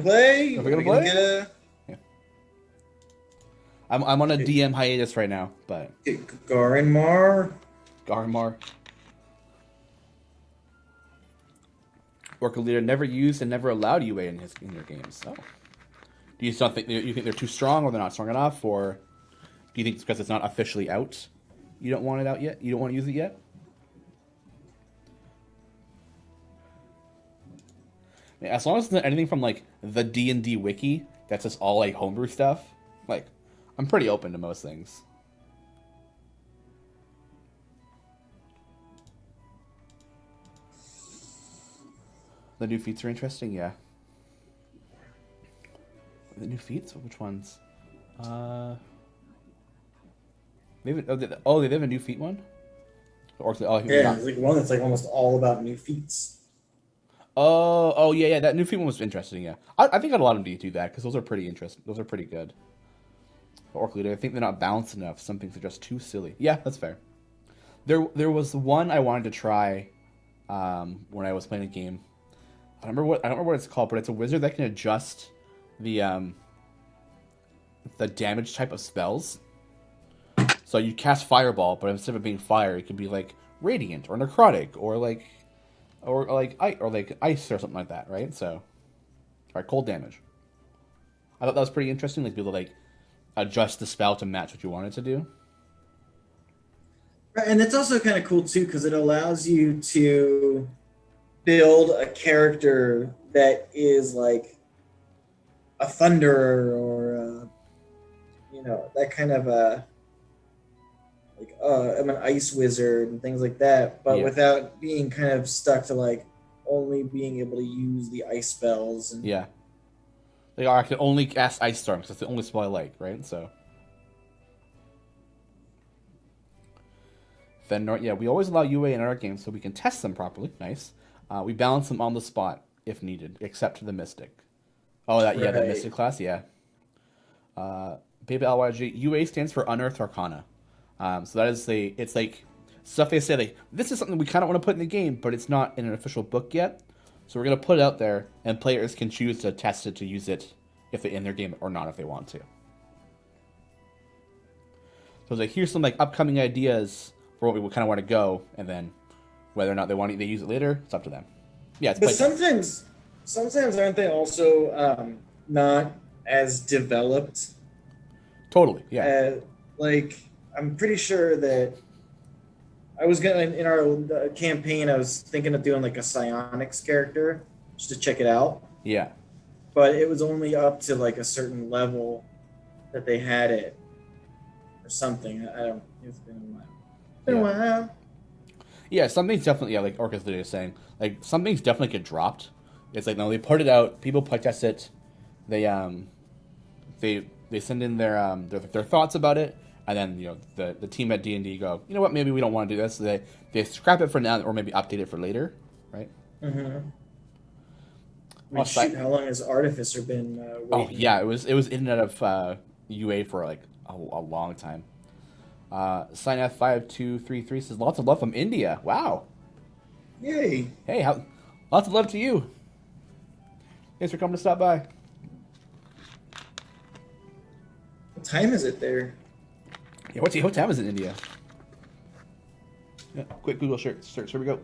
play? Are we gonna play? Yeah. I'm on a DM hiatus right now, but Garinmar. Orca leader never used and never allowed UA in your games. So, do you still think they're too strong, or they're not strong enough, or do you think it's because it's not officially out? You don't want it out yet. You don't want to use it yet. As long as it's not anything from like the D&D wiki, that's just all like homebrew stuff. Like, I'm pretty open to most things. The new feats are interesting, yeah. The new feats? Which ones? They have a new feat one? There's like one that's like almost all about new feats. Oh, yeah, that new feat one was interesting, yeah. I think I'd allow them to do that, because those are pretty interesting. Those are pretty good. Orc leader. I think they're not balanced enough. Some things are just too silly. Yeah, that's fair. There was one I wanted to try when I was playing a game. I don't remember what it's called, but it's a wizard that can adjust the damage type of spells. So you cast fireball, but instead of being fire, it could be like radiant or necrotic or like ice or something like that, right? So, or cold damage. I thought that was pretty interesting. Like, be able to like adjust the spell to match what you wanted to do. Right, and it's also kind of cool too because it allows you to build a character that is like a thunderer or that kind of I'm an ice wizard and things like that, but without being kind of stuck to like only being able to use the ice spells. And yeah, like I can only cast ice storm because that's the only spell I like, right? So. Fenor, yeah, we always allow UA in our games so we can test them properly. Nice. We balance them on the spot if needed, except to the Mystic. Oh, that the Mystic class, yeah. Baby LYG, UA stands for Unearthed Arcana. So that is it's like stuff they say like this is something we kind of want to put in the game, but it's not in an official book yet. So we're gonna put it out there, and players can choose to test it to use it if they're in their game or not if they want to. So it's like here's some like upcoming ideas for what we kind of want to go, and then whether or not they use it later, it's up to them. Yeah, but sometimes aren't they also not as developed? Totally, yeah. Like I'm pretty sure that I was gonna in our campaign. I was thinking of doing like a psionics character just to check it out. Yeah, but it was only up to like a certain level that they had it or something. I don't. It's been a while. Wow. Yeah, some things definitely, like Orcus literally is saying, like some things definitely get dropped. It's like no, they put it out, people play test it, they send in their thoughts about it, and then the team at D&D go, you know what, maybe we don't want to do this. So they scrap it for now, or maybe update it for later, right? Mm-hmm. How long has Artificer been? Waiting? Oh yeah, it was in and out of UA for like a long time. Sign F5233 says lots of love from India. Wow. Yay. Hey, lots of love to you. Thanks for coming to stop by. What time is it there? Yeah, what time is it in India? Yeah, quick Google search. Here we go.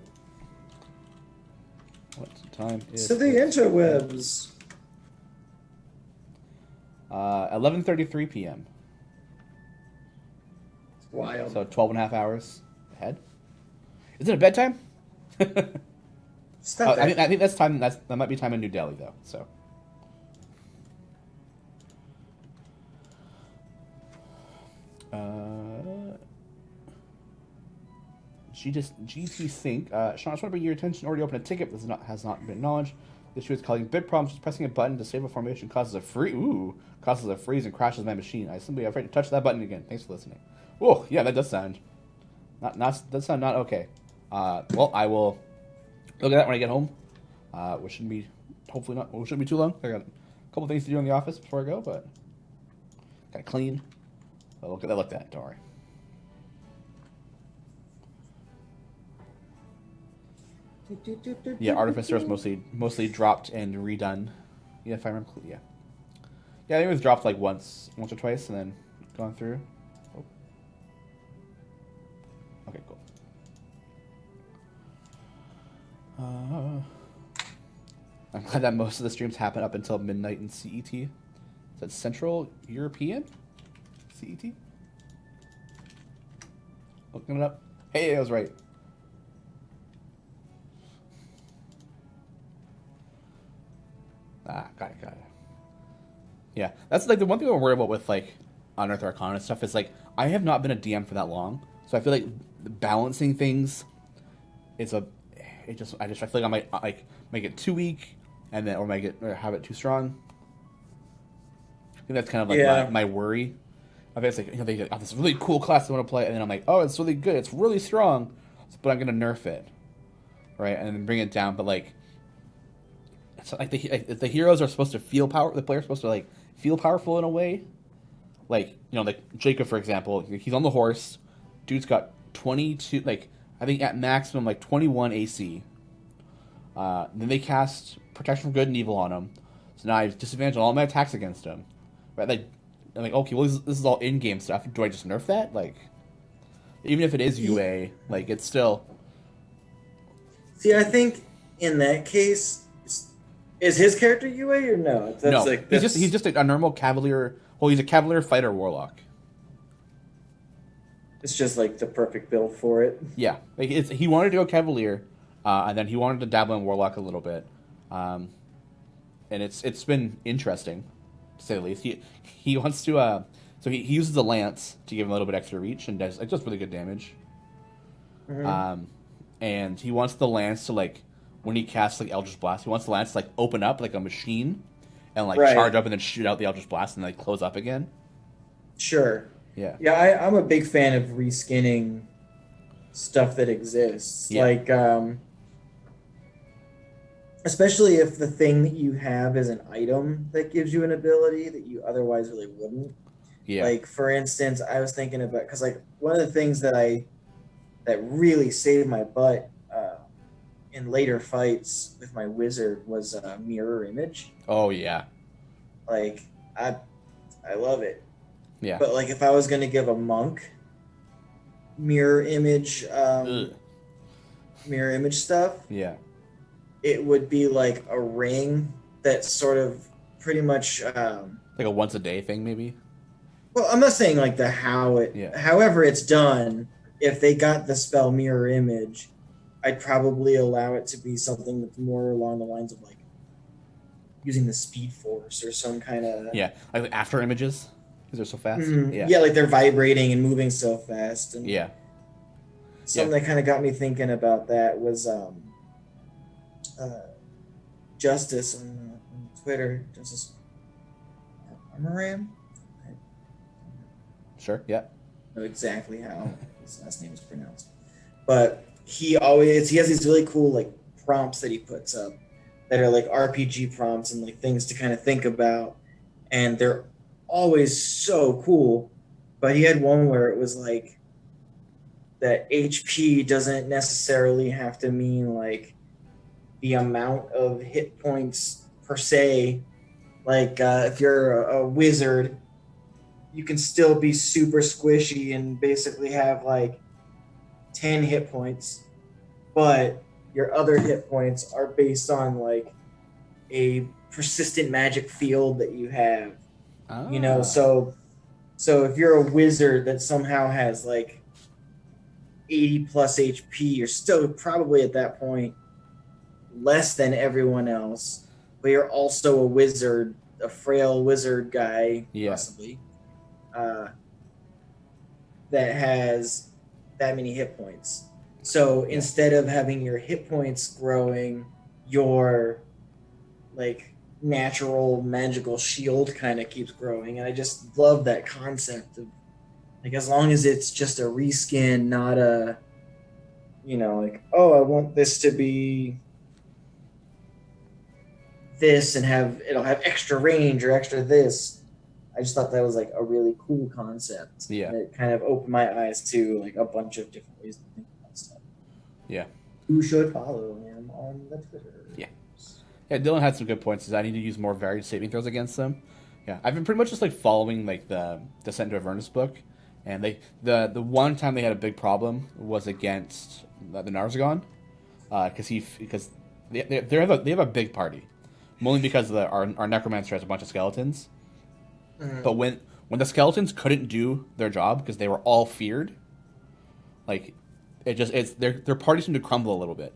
What time is the interwebs. 11:33 p.m. Wild. So 12 and a half hours ahead. Is it a bedtime? I think that's time. That might be time in New Delhi though. So. GT Sync. Shawn, I just want to bring your attention. Already opened a ticket, but has not been acknowledged. The issue is causing big problems. Just pressing a button to save a formation causes a freeze and crashes my machine. I simply afraid to touch that button again. Thanks for listening. Oh, yeah, that does sound not okay. Well, I will look at that when I get home. Which shouldn't be too long. I got a couple things to do in the office before I go, but gotta clean. I'll look at that. Don't worry. Yeah, Artificer was mostly dropped and redone. Yeah, if I remember. Yeah, I think it was dropped like once or twice, and then gone through. Oh. Okay, cool. I'm glad that most of the streams happen up until midnight in CET. Is that Central European CET? Looking it up. Hey, I was right. Got it. Yeah, that's like the one thing I'm worried about with like Unearthed Arcana stuff is like I have not been a DM for that long, so I feel like balancing things I just feel like I might like make it too weak and then or have it too strong. I think that's kind of like my worry. I think it's like they got this really cool class they want to play, and then I'm like, oh, it's really good, it's really strong, but I'm gonna nerf it, right, and then bring it down, but like. So like the heroes are supposed to feel power. The player's supposed to like feel powerful in a way. like like Jacob for example, he's on the horse. Dude's got 22, like I think at maximum like 21 AC. Then they cast Protection from Good and Evil on him, so now I have disadvantage on all my attacks against him. Right, like I'm like, okay, well this is all in-game stuff. Do I just nerf that? Like, even if it is UA, like it's still. See, I think in that case, is his character UA or no? That's No, like, he's just a normal Cavalier. Well, he's a Cavalier Fighter Warlock. It's just like the perfect build for it. Yeah, like he wanted to go Cavalier, and then he wanted to dabble in Warlock a little bit, and it's been interesting, to say the least. He wants to so he uses the lance to give him a little bit extra reach and does really good damage. Mm-hmm. And he wants the lance to like when he casts like Eldritch Blast, he wants the lance to like open up like a machine, and like Right. charge up and then shoot out the Eldritch Blast and like close up again. Sure. Yeah. Yeah, I'm a big fan of reskinning stuff that exists. Yeah. Like, especially if the thing that you have is an item that gives you an ability that you otherwise really wouldn't. Yeah. Like, for instance, I was thinking about, because like one of the things that really saved my butt in later fights with my wizard was mirror image. Oh yeah. Like, I love it. Yeah. But like if I was gonna give a monk mirror image stuff, Yeah. it would be like a ring that sort of pretty much Like a once a day thing, maybe. well, I'm not saying like however it's done. If they got the spell mirror image, I'd probably allow it to be something that's more along the lines of like using the speed force or some kind of Yeah, like after images because they're so fast. yeah, like they're vibrating and moving so fast. And Yeah. something that kind of got me thinking about that was Justice on Twitter. Justice Armoram. Sure. Yeah. I don't know exactly how his last name is pronounced, but he has these really cool like prompts that he puts up that are like RPG prompts and like things to kind of think about, and they're always so cool. But he had one where it was like that HP doesn't necessarily have to mean like the amount of hit points per se. Like if you're a wizard, you can still be super squishy and basically have like 10 hit points, but your other hit points are based on like a persistent magic field that you have. You know, so if you're a wizard that somehow has like 80 plus HP, you're still probably at that point less than everyone else, but you're also a wizard, a frail wizard guy, possibly, that has that many hit points. So instead of having your hit points growing, your like natural magical shield kind of keeps growing. And I just love that concept of like, as long as it's just a reskin, not a, you know, like, oh, I want this to be this and it'll have extra range or extra this. I just thought that was like a really cool concept. Yeah. And it kind of opened my eyes to like a bunch of different ways to think about stuff. Yeah. Who should follow him on the Twitter? Yeah. Yeah, Dylan had some good points. I need to use more varied saving throws against them. Yeah, I've been pretty much just like following like the Descent into Avernus book, and the one time they had a big problem was against the Narzagon, because they have a big party, only because our necromancer has a bunch of skeletons. Mm. But when the skeletons couldn't do their job because they were all feared, like their party seemed to crumble a little bit.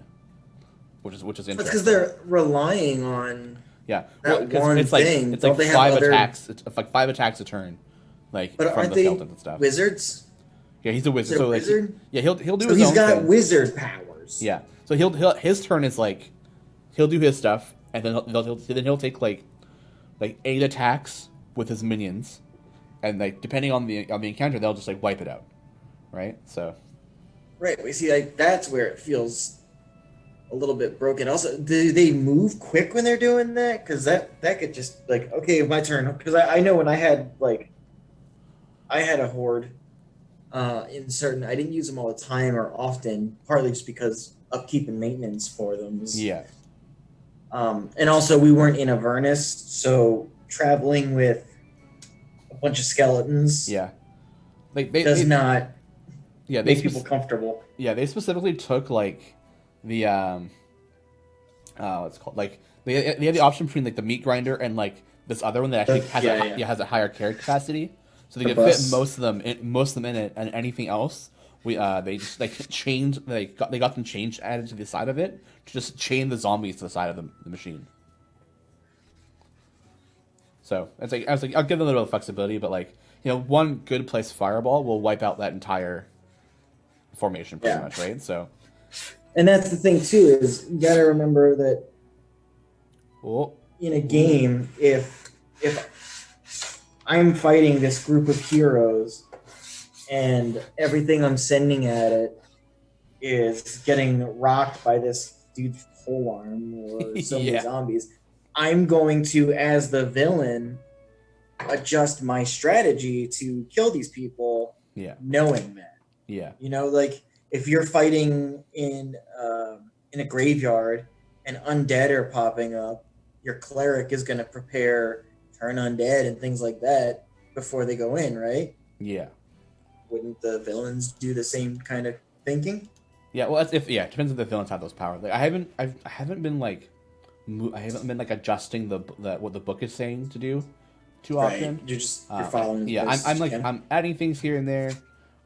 Which is interesting. That's because they're relying on that one it's like, thing. It's like five attacks. It's like 5 attacks a turn, like but from the skeletons and stuff. Wizards? Yeah, he's a wizard. So wizard? He'll do his own thing. He's got wizard powers. Yeah, so his turn is like he'll do his stuff, and then he'll take like 8 attacks with his minions, and like depending on the encounter, they'll just like wipe it out, right? So. Right. We see like that's where it feels a little bit broken. Also, do they move quick when they're doing that? Because that could just like, okay, my turn. Because I know when I had like I had a horde. In certain, I didn't use them all the time or often, partly just because upkeep and maintenance for them was. Yeah. And also we weren't in Avernus, so traveling with a bunch of skeletons Yeah. Like does not yeah, make people comfortable. Yeah, they specifically took like the what's it called, like they had the option between like the meat grinder and like this other one that actually has a higher carry capacity, so they could fit most of them in it, and anything else they just like chained, they got them changed, added to the side of it to just chain the zombies to the side of the machine. So it's like, I was like, I'll give them a little flexibility, but like, you know, one good placed fireball will wipe out that entire formation pretty much, right? So, and that's the thing too, is you gotta remember that in a game, if I'm fighting this group of heroes and everything I'm sending at it is getting rocked by this dude's polearm or so many zombies, I'm going to, as the villain, adjust my strategy to kill these people, knowing that. Yeah. You know, like if you're fighting in a graveyard and undead are popping up, your cleric is going to prepare turn undead and things like that before they go in, right? Yeah. Wouldn't the villains do the same kind of thinking? Yeah. Well, it depends if the villains have those powers. Like I haven't been like adjusting what the book is saying to do too often. You're following. Yeah, I'm adding things here and there,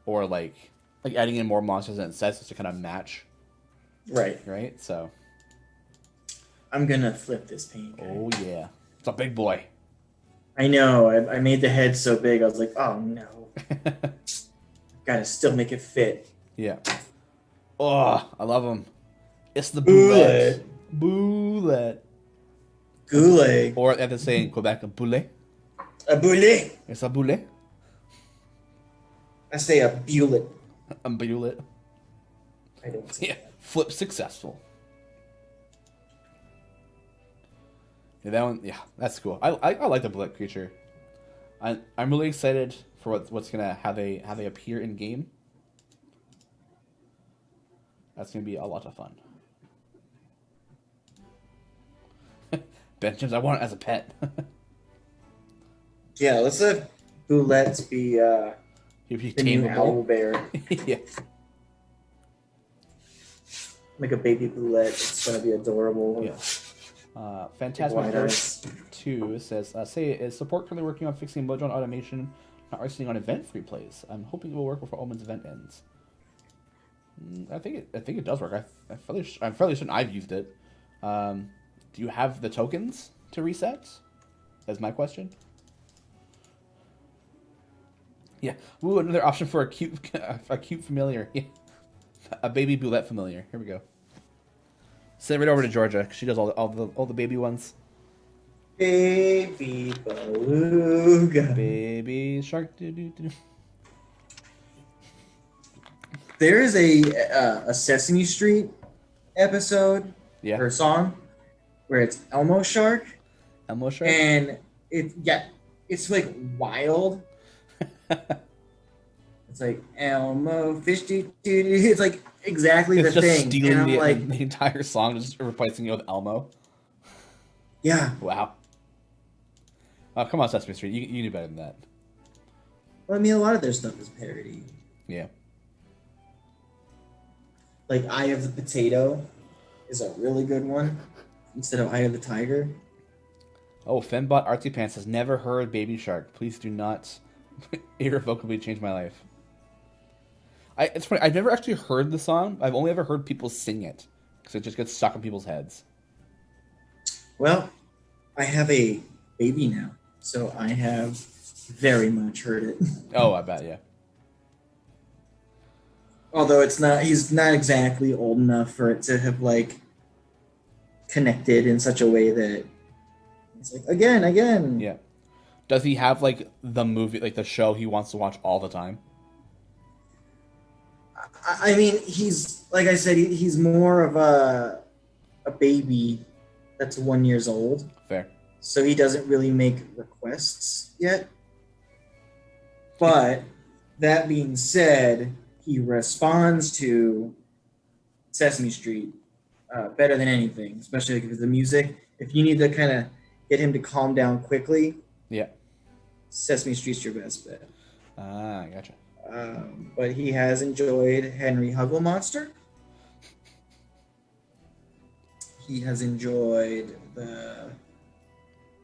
or like adding in more monsters than it says just to kind of match. Right. So I'm gonna flip this paint. Oh yeah, it's a big boy. I know. I made the head so big. I was like, oh no. Gotta still make it fit. Yeah. Oh, I love them. It's the boulette. Boulette. Goulet. Or as they say in Quebec, a boulet. A boulet. It's a boulet. I say a bullet. A bullet. I don't say that. Flip successful. Yeah, that one. Yeah, that's cool. I like the bullet creature. I'm really excited for what's gonna how they appear in game. That's gonna be a lot of fun. Ben James, I want it as a pet. Yeah, let's let Boulettes be the new owl bear. Yeah. Like a baby Boulette. It's gonna be adorable. Yeah. Phantasmic Verse 2 says, is support currently working on fixing Mojo and automation, not resting on event-free plays? I'm hoping it will work before Omen's event ends. I think it does work. I'm fairly certain I've used it. Do you have the tokens to reset? That's my question. Yeah. Ooh, another option for a cute familiar. Yeah. A baby Boulette familiar. Here we go. Send it right over to Georgia. She does all the baby ones. Baby beluga. Baby shark. There is a Sesame Street episode, or song, where it's Elmo Shark. Elmo Shark? And it's like wild. It's like Elmo fish it's like exactly the thing. It's just stealing the entire song, just replacing it with Elmo. Yeah. Wow. Oh, come on, Sesame Street. You knew better than that. Well, I mean, a lot of their stuff is parody. Yeah. Like Eye of the Potato is a really good one instead of Eye of the Tiger. Oh, Fembot Artsy Pants has never heard Baby Shark. Please do not irrevocably change my life. It's funny. I've never actually heard the song. I've only ever heard people sing it because it just gets stuck in people's heads. Well, I have a baby now, so I have very much heard it. Oh, I bet, yeah. Although he's not exactly old enough for it to have like connected in such a way that it's like again. Yeah. Does he have like the movie, like the show he wants to watch all the time? I mean, he's like I said, he's more of a baby that's 1 year old. Fair. So he doesn't really make requests yet. But that being said, he responds to Sesame Street better than anything, especially because the music. If you need to kind of get him to calm down quickly, Yeah. Sesame Street's your best bet. Ah, gotcha. But he has enjoyed Henry Hugglemonster. He has enjoyed the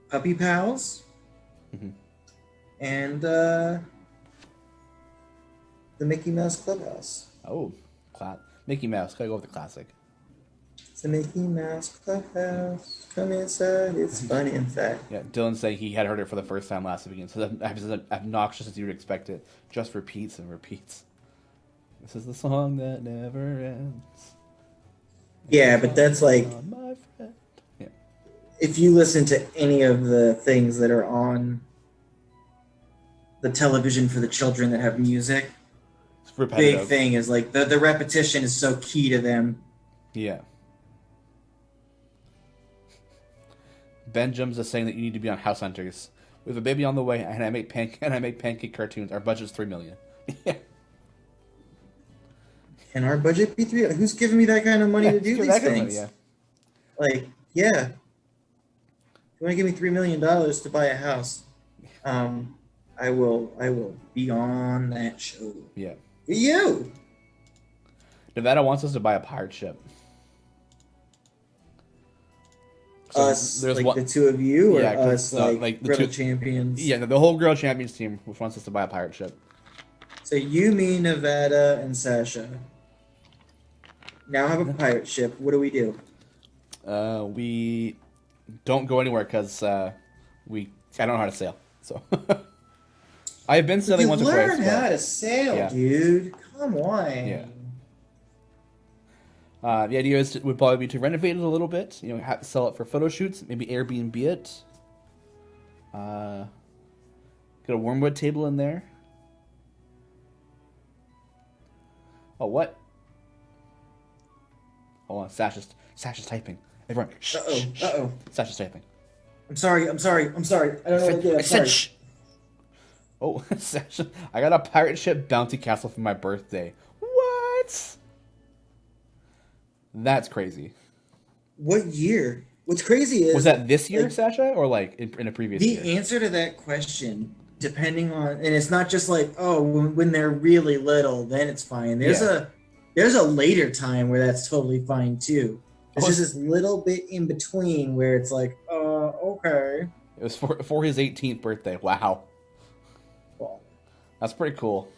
Puppy Pals. Mhm. And the Mickey Mouse Clubhouse. Oh, Mickey Mouse. Gotta go with the classic. It's the Mickey Mouse Clubhouse. Come inside. It's funny inside. Yeah, Dylan saying he had heard it for the first time last weekend. So that's as obnoxious as you would expect it. Just repeats and repeats. This is the song that never ends. Yeah, but that's like, My friend. Yeah. if you listen to any of the things that are on the television for the children that have music, It's repetitive. big thing is like the repetition is so key to them. Yeah. Benjam's is saying that you need to be on House Hunters. We have a baby on the way, and I make pancake cartoons. Our budget's $3 million. Yeah. Can our budget be three? Who's giving me that kind of money to do these things? Yeah. Like, yeah. You want to give me $3 million to buy a house? I will be on that show. Yeah. For you. Nevada wants us to buy a pirate ship. So Us, like the two of you, or Yeah, 'cause, us, like the Griddle two- champions. Yeah, the whole Grill Champions team wants us to buy a pirate ship. So you, me, Nevada, and Sasha now have a pirate ship. What do we do? We don't go anywhere because I don't know how to sail. So I've been sailing You once or twice. learn how to sail, Yeah. dude. Come on. Yeah. The idea would probably be to renovate it a little bit. Sell it for photo shoots. Maybe Airbnb it. Get a wormwood table in there. Oh, what? Hold on, Sasha's typing. Everyone, shh. Uh-oh. Sasha's typing. I'm sorry. I don't know what to do. I I'm said sorry. shh. Oh, Sasha, I got a pirate ship bounty castle for my birthday. What? That's crazy. What year? What's crazy is... Was that this year, like, Sasha, or like in a previous the year? answer to that question, depending on... And it's not just like, oh, when they're really little, then it's fine. There's a later time where that's totally fine, too. It's just this little bit in between where it's like, okay. It was for his 18th birthday. Wow. Well, That's pretty cool.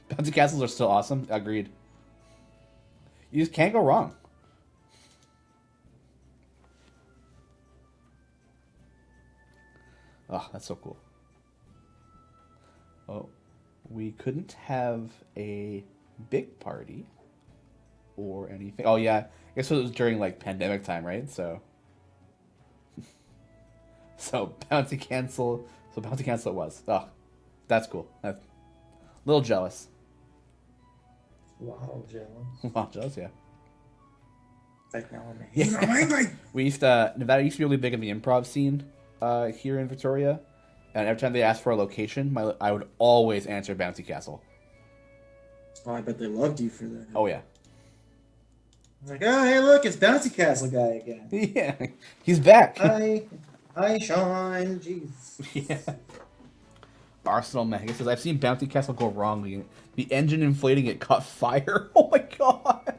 Bouncy castles are still awesome. Agreed. You just can't go wrong. Oh, that's so cool. Oh, we couldn't have a big party or anything. Oh yeah, I guess it was during like pandemic time, right? So bouncy cancel. So bouncy cancel it was. Oh, that's cool. I'm a little jealous. wow, jealous. Wow, jealous, yeah. Like now I'm Yeah. We used to Nevada used to be really big in the improv scene here in Victoria, and every time they asked for a location, I would always answer Bouncy Castle. Oh, I bet they loved you for that. Oh yeah, Like, oh, hey, look, it's Bouncy Castle guy again. yeah, he's back. Hi, Shawn. Jeez. Yeah. Arsenal Mega says I've seen Bouncy Castle go wrong. The engine inflating it caught fire. Oh my god.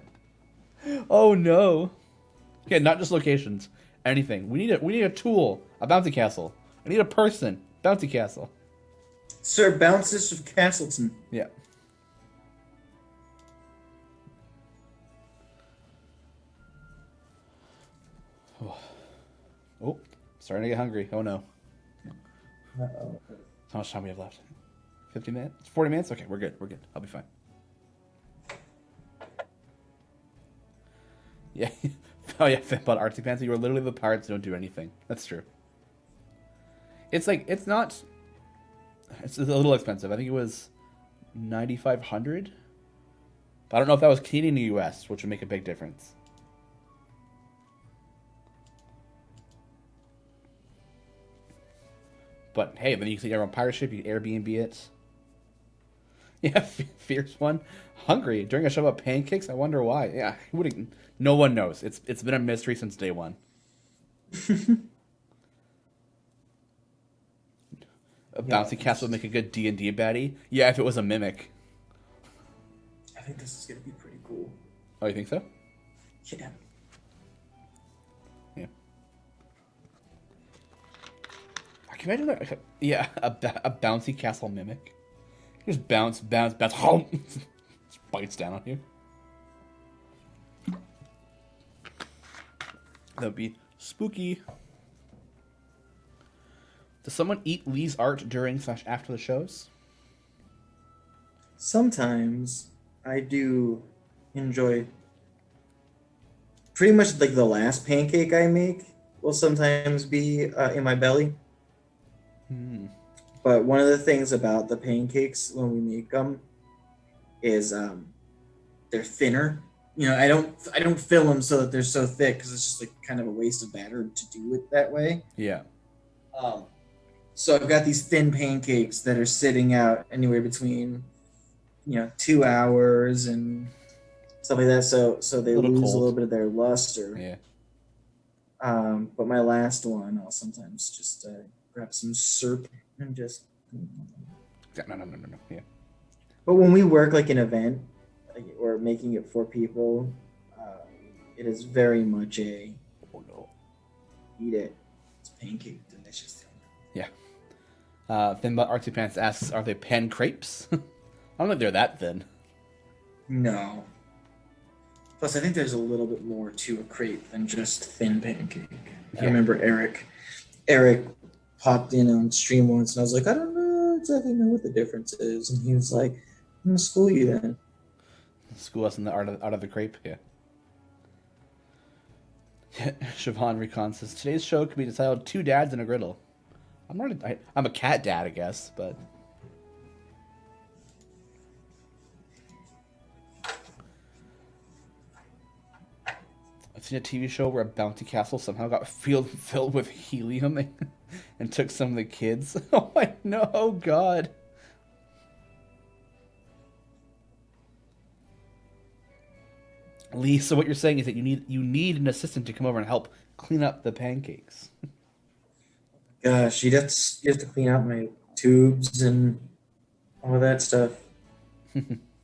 Oh no. Okay, not just locations. Anything. We need a tool. A Bouncy Castle. I need a person. Bouncy Castle. Sir Bounces of Castleton. Yeah. Oh, starting to get hungry. Oh no. Uh-oh. How much time we have left? 50 minutes? 40 minutes? Okay, we're good. We're good. I'll be fine. Yeah. Oh yeah, but Arctic Pants, you are literally the pirates who don't do anything. That's true. It's like, it's a little expensive. I think it was 9,500. But I don't know if that was Canadian or US, which would make a big difference. But hey, then you can take your own pirate ship, you can Airbnb it. Yeah, fierce one. Hungry during a show about pancakes. I wonder why. Yeah, no one knows. It's been a mystery since day one. A bouncy castle would make a good D&D baddie. Yeah, if it was a mimic. I think this is gonna be pretty cool. Oh, you think so? Yeah. Yeah. I can imagine that. Yeah, a bouncy castle mimic. You just bounce, home. Just bites down on you. That would be spooky. Does someone eat Lee's art during/after the shows? Sometimes I do enjoy. Pretty much like the last pancake I make will sometimes be in my belly. But one of the things about the pancakes when we make them is they're thinner. I don't fill them so that they're so thick because it's just like kind of a waste of batter to do it that way. Yeah. So I've got these thin pancakes that are sitting out anywhere between 2 hours and stuff like that. So they lose a little bit of their luster. Yeah. But my last one, I'll sometimes just grab some syrup and just. No. Yeah. But when we work like an event or making it for people, it is very much a. Oh no. Eat it. It's pancake delicious. Yeah. Thinbot Artsy Pants asks, are they pan crepes? I don't think they're that thin. No. Plus, I think there's a little bit more to a crepe than just thin pancake. Yeah. I remember Eric popped in on stream once, and I was like, I don't exactly know what the difference is. And he was like, I'm going to school you then. School us in the art of the crepe? Yeah. Siobhan Recon says, today's show could be entitled Two Dads and a Griddle. I'm a cat dad, I guess, but... I've seen a TV show where a bounty castle somehow got filled with helium and took some of the kids. Oh, I know. Oh, God. Lee, so what you're saying is that you need an assistant to come over and help clean up the pancakes. Gosh, you have to clean out my tubes and all of that stuff.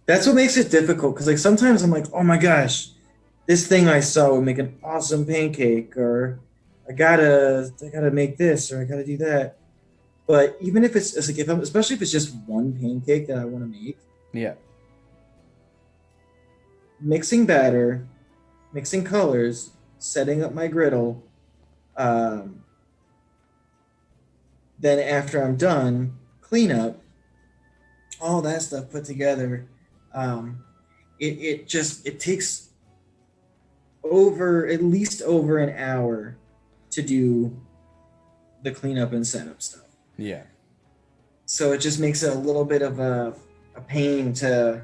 That's what makes it difficult, because like sometimes I'm like, oh my gosh, this thing I saw would make an awesome pancake, or I gotta make this, or I gotta do that. But even if it's like especially if it's just one pancake that I want to make, yeah, mixing batter, mixing colors, setting up my griddle, then after I'm done, clean up, all that stuff put together. It takes at least over an hour to do the cleanup and setup stuff. Yeah. So it just makes it a little bit of a pain to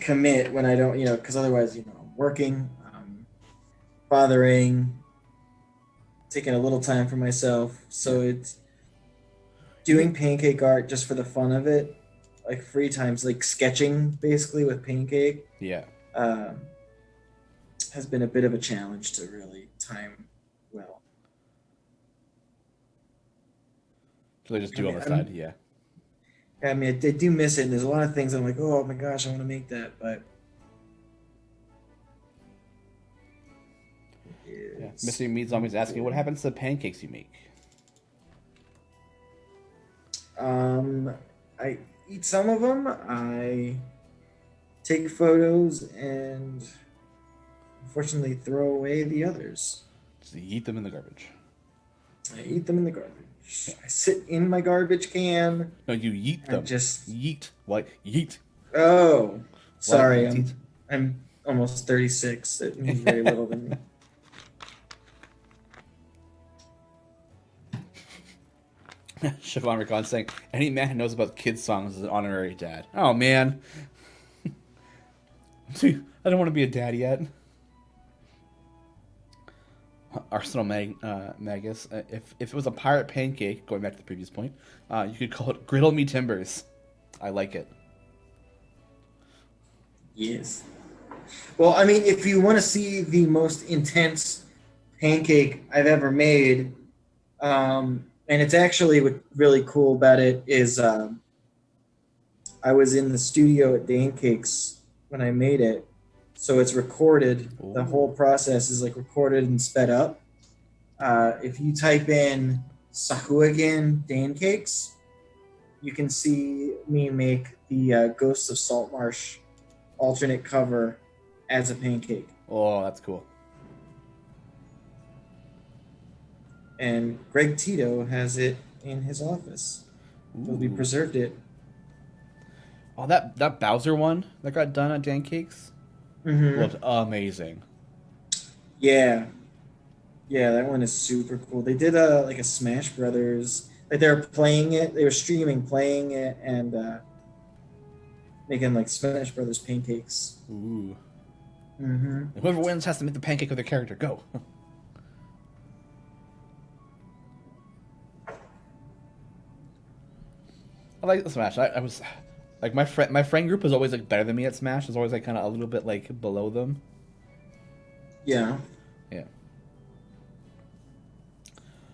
commit when I don't, because otherwise, I'm working, bothering, taking a little time for myself. So it's doing pancake art just for the fun of it, like free times, like sketching basically with pancake. Yeah. Has been a bit of a challenge to really time well. So they just do on the side, yeah. I mean, I do miss it, and there's a lot of things I'm like, oh my gosh, I want to make that, but yeah. Mr. Mead's always asking, what happens to the pancakes you make? I eat some of them. I take photos and unfortunately throw away the others. So you eat them in the garbage. I eat them in the garbage. I sit in my garbage can. No, you yeet them. Just yeet. What? Yeet. Oh, sorry. What? I'm almost 36. It means very little to me. Siobhan Recon saying, any man who knows about kids' songs is an honorary dad. Oh, man. I don't want to be a dad yet. Arsenal Magus. If it was a pirate pancake, going back to the previous point, you could call it Griddle Me Timbers. I like it. Yes. Well, I mean, if you want to see the most intense pancake I've ever made, and it's actually what really cool about it is I was in the studio at Dan Cakes when I made it, so it's recorded. Ooh. The whole process is like recorded and sped up. If you type in Sahuagin Dan Cakes, you can see me make the Ghosts of Saltmarsh alternate cover as a pancake. Oh, that's cool. And Greg Tito has it in his office. We preserved it. Oh, that Bowser one that got done at Dan Cakes looked amazing. Yeah, that one is super cool. They did like a Smash Brothers. Like they were playing it. They were streaming, playing it, and making like Smash Brothers pancakes. Ooh. Whoever wins has to make the pancake of their character. Go. I like the Smash. I was like my friend group was always like better than me at Smash. I was always like kind of a little bit like below them. Yeah. Yeah.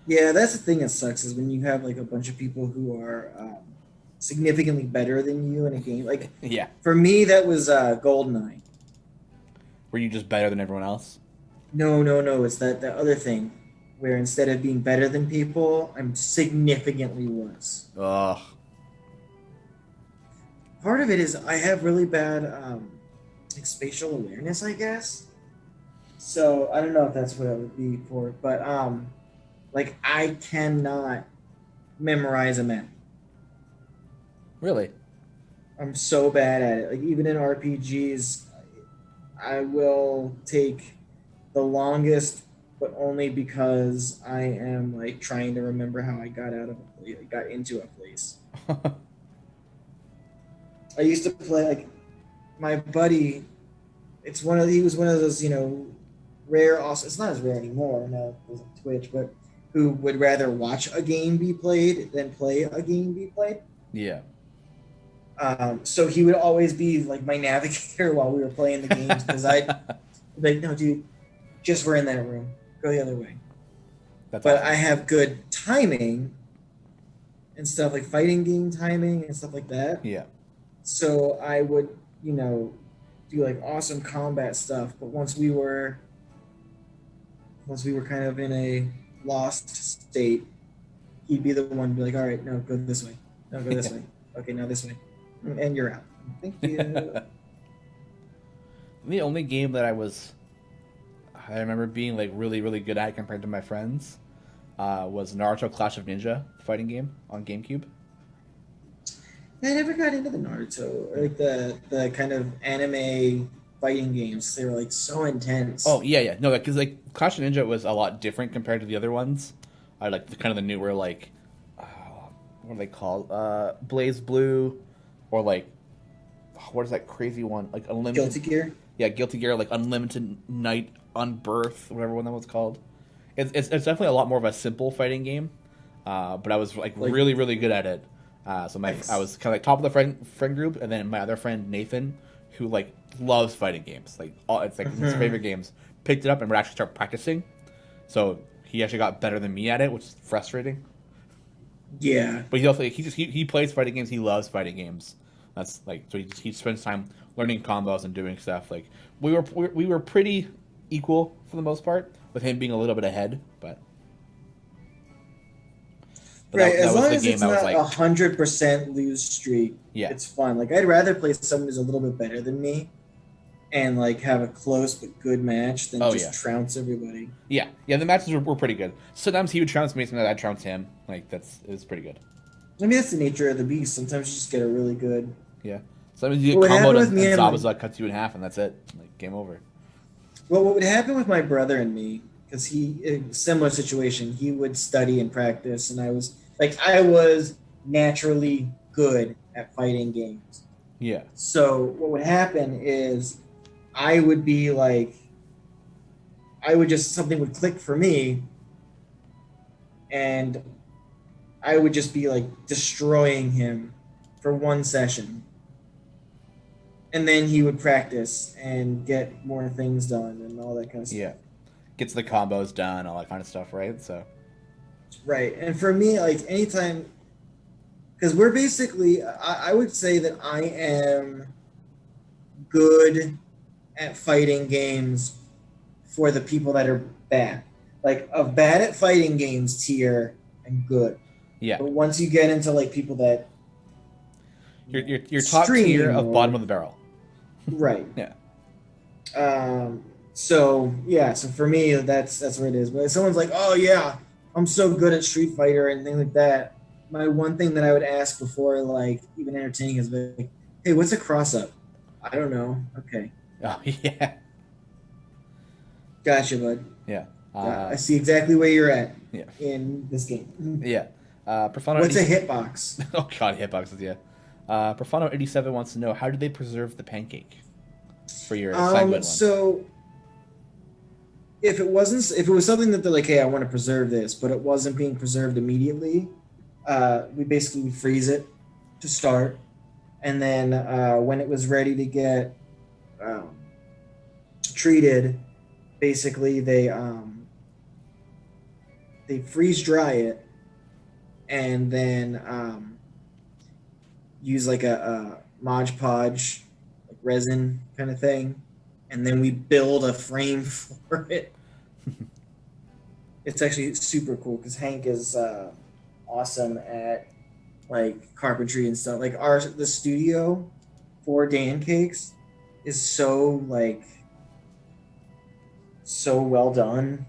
Yeah, that's the thing that sucks is when you have like a bunch of people who are significantly better than you in a game. Like, yeah. For me, that was Goldeneye. Were you just better than everyone else? No. It's that other thing where instead of being better than people, I'm significantly worse. Ugh. Part of it is I have really bad like spatial awareness, I guess. So I don't know if that's what it would be for, but like I cannot memorize a map. Really? I'm so bad at it. Like even in RPGs, I will take the longest, but only because I am like trying to remember how I got into a place. I used to play like my buddy. He was one of those, rare. Also, it's not as rare anymore. No, it was on Twitch, but who would rather watch a game be played than play a game be played. Yeah. So he would always be like my navigator while we were playing the games because I'd be like, no, dude, just we're in that room. Go the other way. That's but awesome. I have good timing and stuff like fighting game timing and stuff like that. Yeah. So I would, do like awesome combat stuff. But once we were kind of in a lost state, he'd be the one to be like, all right, no, go this way. No, go this way. Okay, now this way. And you're out. Thank you. The only game that I remember being like really, really good at compared to my friends was Naruto Clash of Ninja fighting game on GameCube. I never got into the Naruto or like the kind of anime fighting games. They were like so intense. Oh yeah. No, because like Clash of Ninja was a lot different compared to the other ones. I like the newer like what are they called? Blaze Blue, or like what is that crazy one? Like Unlimited Guilty Gear. Yeah, Guilty Gear, like Unlimited Night Unbirth, whatever one that was called. It's definitely a lot more of a simple fighting game, but I was like really, really good at it. So Nice. I was kind of like top of the friend group, and then my other friend Nathan, who like loves fighting games, like it's like his favorite games, picked it up and would actually start practicing. So he actually got better than me at it, which is frustrating. Yeah. But he also he plays fighting games. He loves fighting games. That's like so he spends time learning combos and doing stuff. Like we were pretty equal for the most part, with him being a little bit ahead. But right, that as was long the as game it's I was not like, 100% lose streak, yeah, it's fun. Like I'd rather play someone who's a little bit better than me, and like have a close but good match than trounce everybody. Yeah. The matches were pretty good. Sometimes he would trounce me, sometimes I'd trounce him. Like it was pretty good. I mean, that's the nature of the beast. Sometimes you just get a really good. Yeah. Sometimes you get What comboed happened and with me and Zabuza cuts you in half, and that's it. Like game over. Well, what would happen with my brother and me, because similar situation, he would study and practice, and I was naturally good at fighting games. Yeah. So what would happen is I would be like something would click for me, and I would just be like destroying him for one session. And then he would practice and get more things done and all that kind of stuff. Yeah. Gets the combos done, all that kind of stuff, right? So. Right. And for me, like anytime, because we're basically, I would say that I am good at fighting games for the people that are bad. Like a bad at fighting games tier, I'm good. Yeah. But once you get into like people that Your top tier of bottom of the barrel. Right. Yeah. So for me that's what it is. But if someone's like, oh yeah, I'm so good at Street Fighter and things like that, my one thing that I would ask before like even entertaining is like, hey, what's a cross up? I don't know. Okay. Oh yeah. Gotcha, bud. Yeah. I see exactly where you're at. Yeah. In this game. Yeah. Profano. What's a hitbox? Oh god, hitboxes. Yeah. Profano 87 wants to know, how did they preserve the pancake for your assignment one? So if it was something that they're like, hey, I want to preserve this, but it wasn't being preserved immediately, we basically would freeze it to start, and then when it was ready to get treated, basically they freeze dry it, and then use like a Mod Podge like resin kind of thing, and then we build a frame for it. It's actually super cool because Hank is awesome at like carpentry and stuff. Like the studio for Dan Cakes is so well done,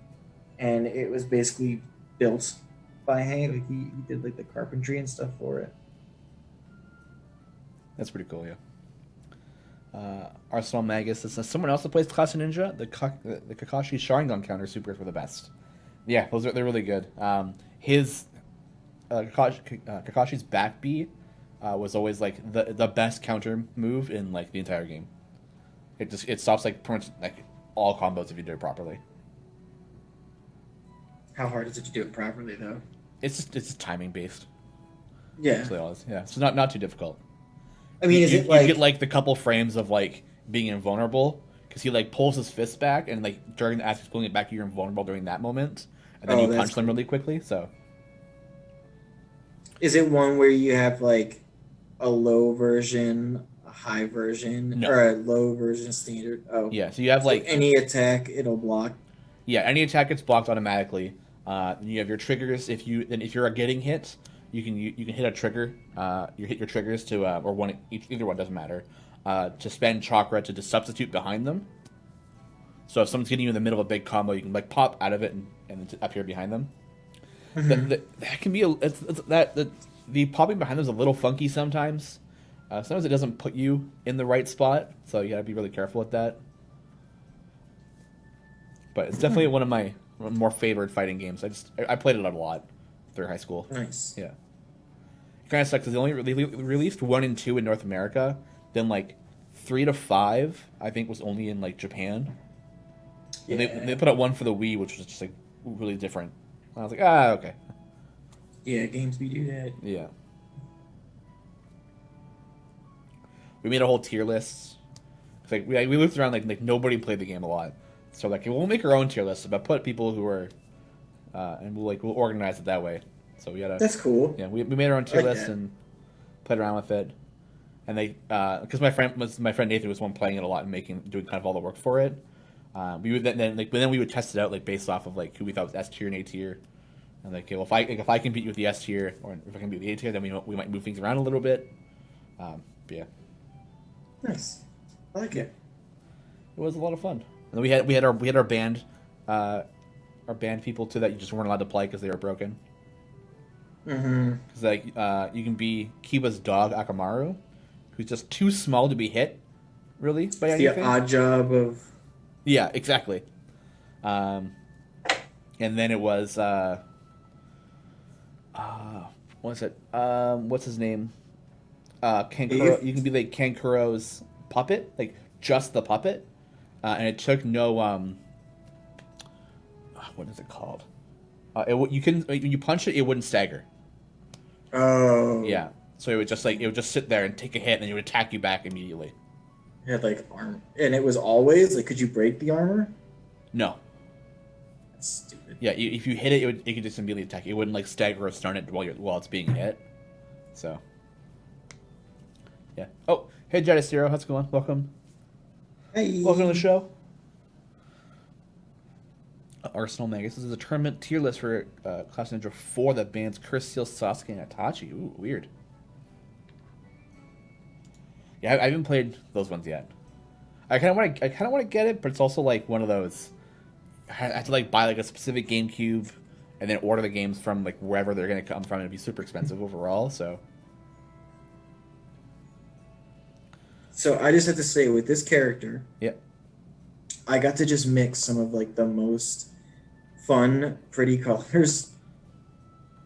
and it was basically built by Hank. Like he did like the carpentry and stuff for it. That's pretty cool, yeah. Arsenal Magus says, someone else that plays Clash of Ninja, the Kakashi Sharingan counter supers were the best. Yeah, they're really good. His Kakashi's back B was always like the best counter move in like the entire game. It stops like pretty much like all combos if you do it properly. How hard is it to do it properly though? It's just timing based. Yeah. That's what it was. Yeah, so not too difficult. I mean, you get like the couple frames of like being invulnerable because he like pulls his fist back and like during as he's pulling it back, you're invulnerable during that moment, and then you punch them really quickly. So, is it one where you have like a low version, a high version, or a low version standard? Oh, yeah. So you have like any attack, it'll block. Yeah, any attack gets blocked automatically. You have your triggers. If you're getting hit, you can hit a trigger. You hit your triggers to or one either one doesn't matter. To spend chakra to substitute behind them. So if someone's getting you in the middle of a big combo, you can like pop out of it and appear behind them. Mm-hmm. That can be the popping behind them is a little funky sometimes. Sometimes it doesn't put you in the right spot, so you gotta be really careful with that. But it's definitely one of my more favorite fighting games. I played it a lot through high school. Nice. Yeah. It kind of sucks because they only released 1 and 2 in North America. Then like 3 to 5, I think, was only in like Japan. Yeah. And they put out 1 for the Wii, which was just like really different. And I was like, okay. Yeah, games we do that. Yeah. We made a whole tier list. It's like we looked around like nobody played the game a lot. So like we'll make our own tier list, but put people who are, and we'll organize it that way. So we gotta. That's cool. Yeah, we made our own tier list and played around with it, and they because my friend Nathan was one playing it a lot and doing kind of all the work for it. We would then we would test it out like based off of like who we thought was S tier and A tier, and like okay, well if I compete with the S tier or if I can beat the A tier, then we might move things around a little bit. But yeah. Nice. I like it. It was a lot of fun. And then we had our band, our band people too that you just weren't allowed to play because they were broken. Mm-hmm. Because like you can be Kiba's dog Akamaru, who's just too small to be hit, really by anything. The odd job of. Yeah, exactly. And then it was what's it? What's his name? Kankuro. You can be like Kankuro's puppet, like just the puppet. And it took no what is it called? You can when you punch it, it wouldn't stagger. Oh. Yeah. So it would just sit there and take a hit, and then it would attack you back immediately. It had like armor, and it was always like, could you break the armor? No. That's stupid. Yeah, if you hit it, it could just immediately attack. It wouldn't like stagger or stun it while it's being hit. So. Yeah. Oh, hey Jedi Zero, how's it going? Welcome. Hey. Welcome to the show. Arsenal Magus. This is a tournament tier list for Clash Ninja 4 that bans Curse Steel, Sasuke, and Itachi. Ooh, weird. Yeah, I haven't played those ones yet. I kind of want to get it, but it's also like one of those. I have to like buy like a specific GameCube, and then order the games from like wherever they're gonna come from. It'd be super expensive overall. So I just have to say, with this character, yeah, I got to just mix some of like the most fun, pretty colors.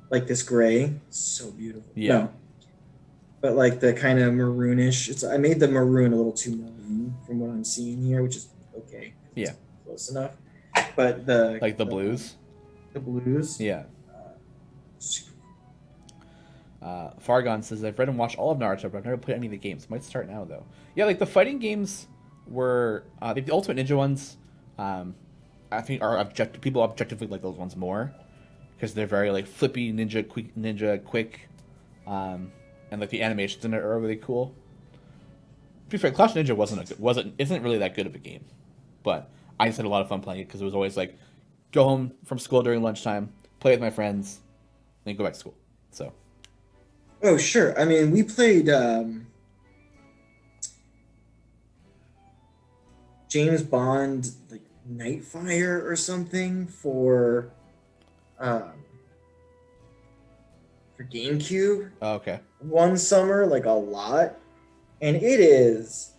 Like this gray, so beautiful. Yeah. No. But like the kind of maroonish. I made the maroon a little too maroon from what I'm seeing here, which is okay. Yeah. Close enough. But the blues. The blues. Yeah. Fargon says, I've read and watched all of Naruto, but I've never played any of the games. Might start now, though. Yeah, like the fighting games were... the Ultimate Ninja ones, I think people objectively like those ones more. Because they're very like flippy, ninja quick. And like the animations in it are really cool. To be fair, Clash Ninja isn't really that good of a game. But I just had a lot of fun playing it because it was always like, go home from school during lunchtime, play with my friends, then go back to school. So... Oh, sure. I mean, we played James Bond, like Nightfire or something for GameCube. Oh, okay. One summer, like a lot, and it is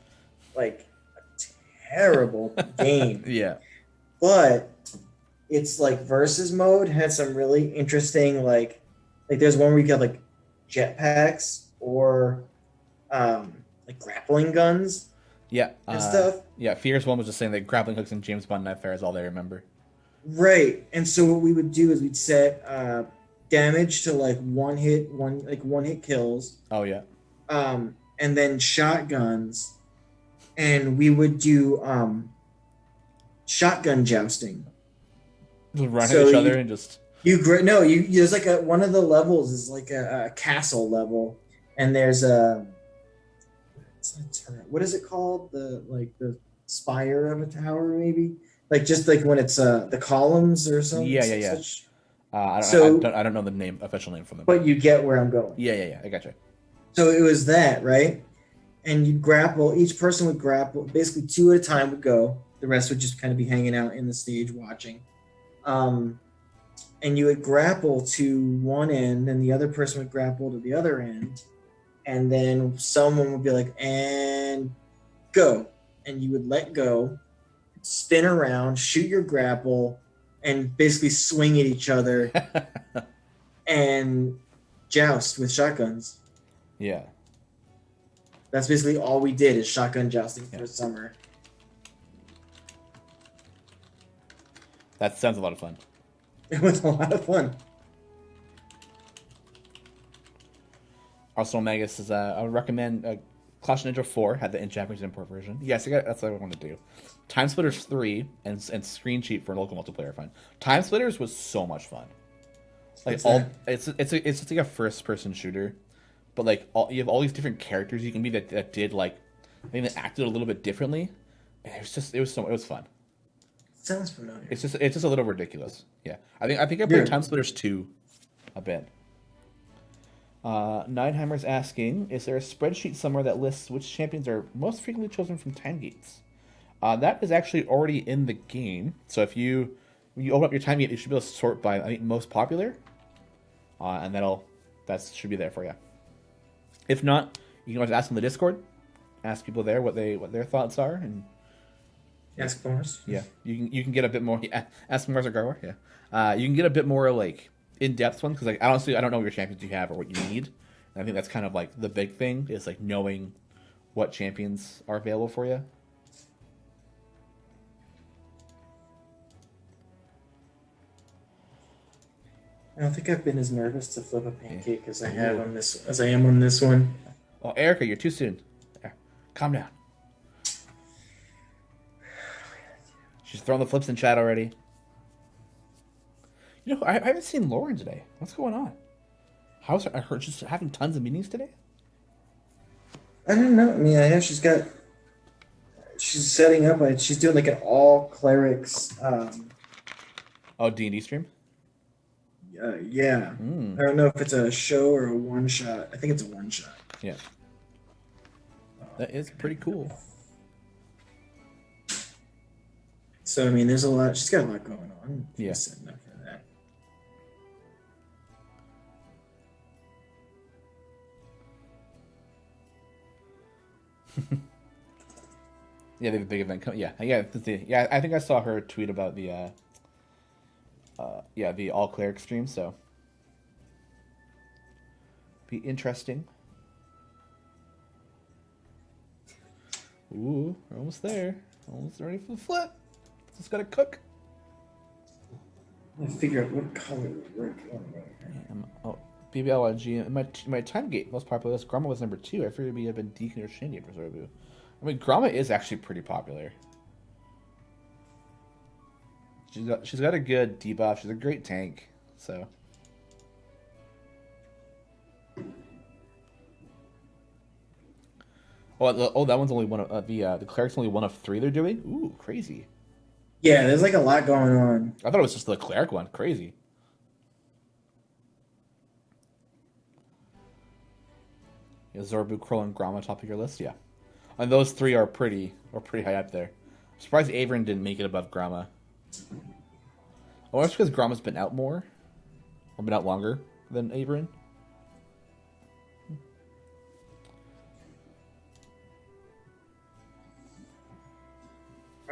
like a terrible game. Yeah. But it's like versus mode had some really interesting like there's one where you get like jetpacks or like grappling guns. Yeah. And stuff. Yeah, Fierce one was just saying that grappling hooks and James Bond Nightfire is all they remember. Right. And so what we would do is we'd set damage to like one hit kills. Oh yeah. And then shotguns, and we would do shotgun jousting. Just run at each other and just there's like one of the levels is like a castle level, and there's it's not a turret. What is it called? The spire of a tower, maybe? Like just like when it's the columns or something. Yeah. Such. I don't know the official name for them. But you get where I'm going. Yeah. I gotcha. So it was that, right? And you'd grapple. Each person would grapple. Basically, 2 at a time would go. The rest would just kind of be hanging out in the stage watching. And you would grapple to one end, and the other person would grapple to the other end. And then someone would be like, and go. And you would let go, spin around, shoot your grapple, and basically swing at each other and joust with shotguns. Yeah. That's basically all we did is shotgun jousting for summer. That sounds a lot of fun. It was a lot of fun. Arsenal Magus says, I would recommend Clash Ninja 4 had the in Japanese import version. Yes, that's what I want to do. Time Splitters 3 and Screen Cheat for local multiplayer fun. Time Splitters was so much fun. Like it's like a first person shooter, but like you have all these different characters you can be that did like I think that acted a little bit differently. And it was fun. Sounds familiar. It's just a little ridiculous. Yeah, I think I played Time Splitters 2 a bit. Ninehammer's asking, is there a spreadsheet somewhere that lists which champions are most frequently chosen from time gates? That is actually already in the game. So if when you open up your time gate, you should be able to sort by, I think, most popular. And that should be there for you. If not, you can always ask in the Discord. Ask people there what their thoughts are, and ask Mars. Yeah, you can get a bit more. Yeah, ask Mars or Garwar. Yeah, you can get a bit more like in-depth one because like honestly I don't know what your champions you have or what you need. And I think that's kind of like the big thing is like knowing what champions are available for you. I don't think I've been as nervous to flip a pancake as I have on this, as I am on this one. Oh, Erica, you're too soon. There. Calm down. She's throwing the flips in chat already. You know, I haven't seen Lauren today. What's going on? How's her? I heard she's having tons of meetings today. I don't know. I mean, I know she's setting up. She's doing like an all clerics. Oh, D&D stream. Yeah. I don't know if it's a show or a one shot. I think it's a one shot. Yeah. That is pretty cool. So I mean, there's a lot. She's got a lot going on. Yeah. She's setting up for that. Yeah, they have a big event coming. Yeah. I think I saw her tweet about the the all cleric stream. So be interesting. Ooh, we're almost there. Almost ready for the flip. Just gotta cook. I'm gonna figure out what color would work. Oh, BBLG. My time gate most popular list. Gromma was number 2. I figured we had been Deacon or Shindy for Zorbu. I mean, Gromma is actually pretty popular. She's got a good debuff. She's a great tank. So. Oh, that one's only one of the cleric's only one of 3 they're doing. Ooh, crazy. Yeah, there's like a lot going on. I thought it was just the cleric one. Crazy. Yeah, Zorbu, Kroll, and Gromma top of your list. Yeah, and those 3 are pretty high up there. I'm surprised Averin didn't make it above Gromma. I wonder if it's because Gromma's been out more, or been out longer than Averin.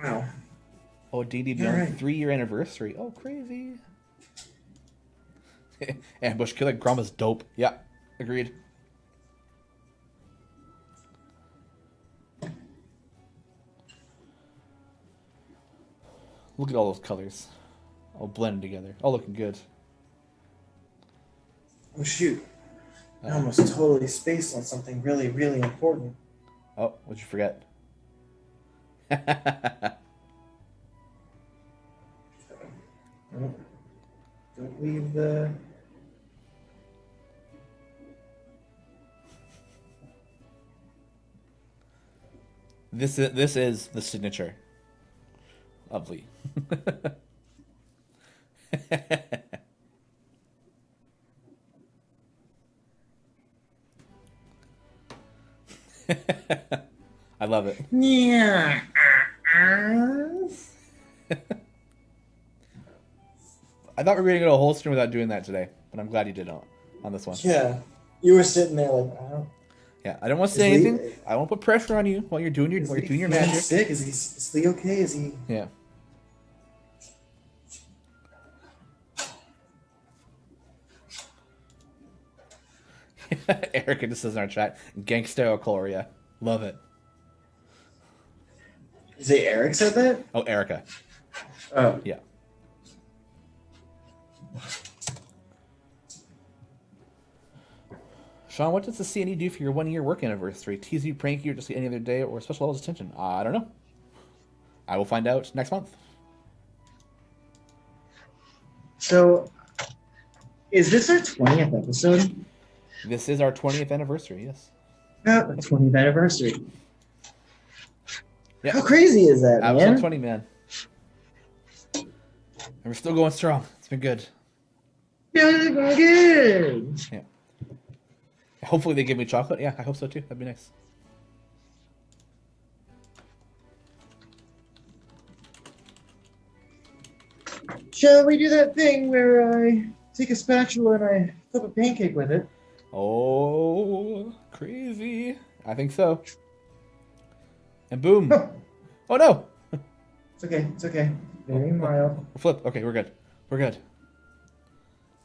Wow. Oh, D&D Yeah, right. 3-year anniversary. Oh, crazy. Ambush killer Gromma's dope. Yeah, agreed. Look at all those colors. All blended together. All looking good. Oh shoot. I almost totally spaced on something really, really important. Oh, what'd you forget? Don't leave the... This is the signature of Lee. I love it. Yeah. I thought we were going to go a whole stream without doing that today, but I'm glad you did on this one. Yeah. You were sitting there like, I don't... Yeah, I don't want to say anything. I won't put pressure on you while you're doing your magic. Sick? Is Lee okay? Is he... Yeah. Erica just says in our chat, Gangsta Ocoria. Love it. Is it Eric said that? Oh, Erica. Oh. Yeah. Shawn, what does the CNE do for your 1-year work anniversary? Tease you, prank you, or just any other day, or special level attention? I don't know. I will find out next month. So, is this our 20th episode? This is our 20th anniversary, yes. Yeah, 20th anniversary. Yeah. How crazy is that, Episode man? 20, man. And we're still going strong. It's been good. Yeah, it's going good. Yeah. Hopefully they give me chocolate. Yeah, I hope so too. That'd be nice. Shall we do that thing where I take a spatula and I flip a pancake with it? Oh, crazy. I think so. And boom. Oh, no. It's okay. It's okay. Very mild. Flip. Okay, we're good. We're good.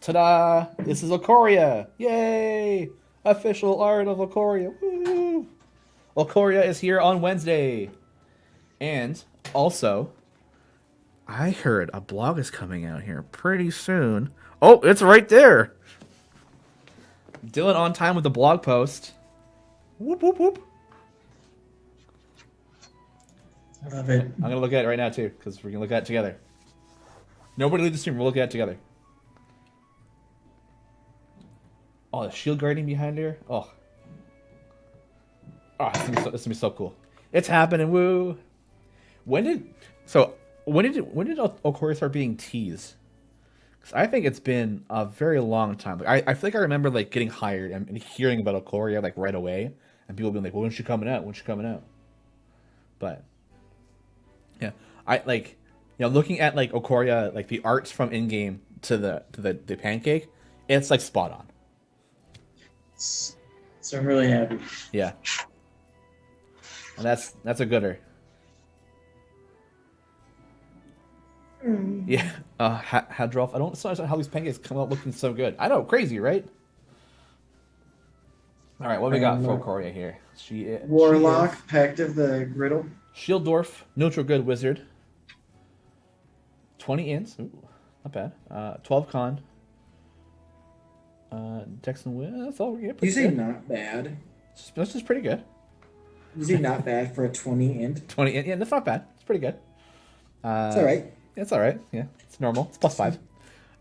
Ta-da! This is Ocoria. Yay! Official art of Ocoria. Woo! Ocoria is here on Wednesday. And also, I heard a blog is coming out here pretty soon. Oh, it's right there. Dylan on time with the blog post. Whoop, whoop, whoop. I love it. I'm going to look at it right now, too, because we're going to look at it together. Nobody leave the stream. We'll look at it together. Oh, the shield guardian behind her. Oh. Oh, this is going to be so cool. It's happening. Woo. When did Okoria start being teased? Because I think it's been a very long time. Like, I feel like I remember like getting hired and hearing about Okoria like right away, and people being like, "Well, when's she coming out? When's she coming out?" But yeah, I like, you know, looking at like Okoria, like the arts from in game to the pancake, it's like spot on. So I'm really happy. Yeah, and that's a gooder. Yeah, Hadrolf. I don't understand how these pancakes come out looking so good. I know, crazy, right? All right, what we got for Okoria here? Warlock, Pact of the Griddle. Shield Dwarf, neutral good wizard. 20 ins, ooh, not bad. 12 con. Dex and win. That's all we get. You say good. Not bad. That's just pretty good. You say not bad for a 20 int. 20 int, yeah, that's not bad. It's pretty good. It's all right. It's all right. Yeah, it's normal. It's +5.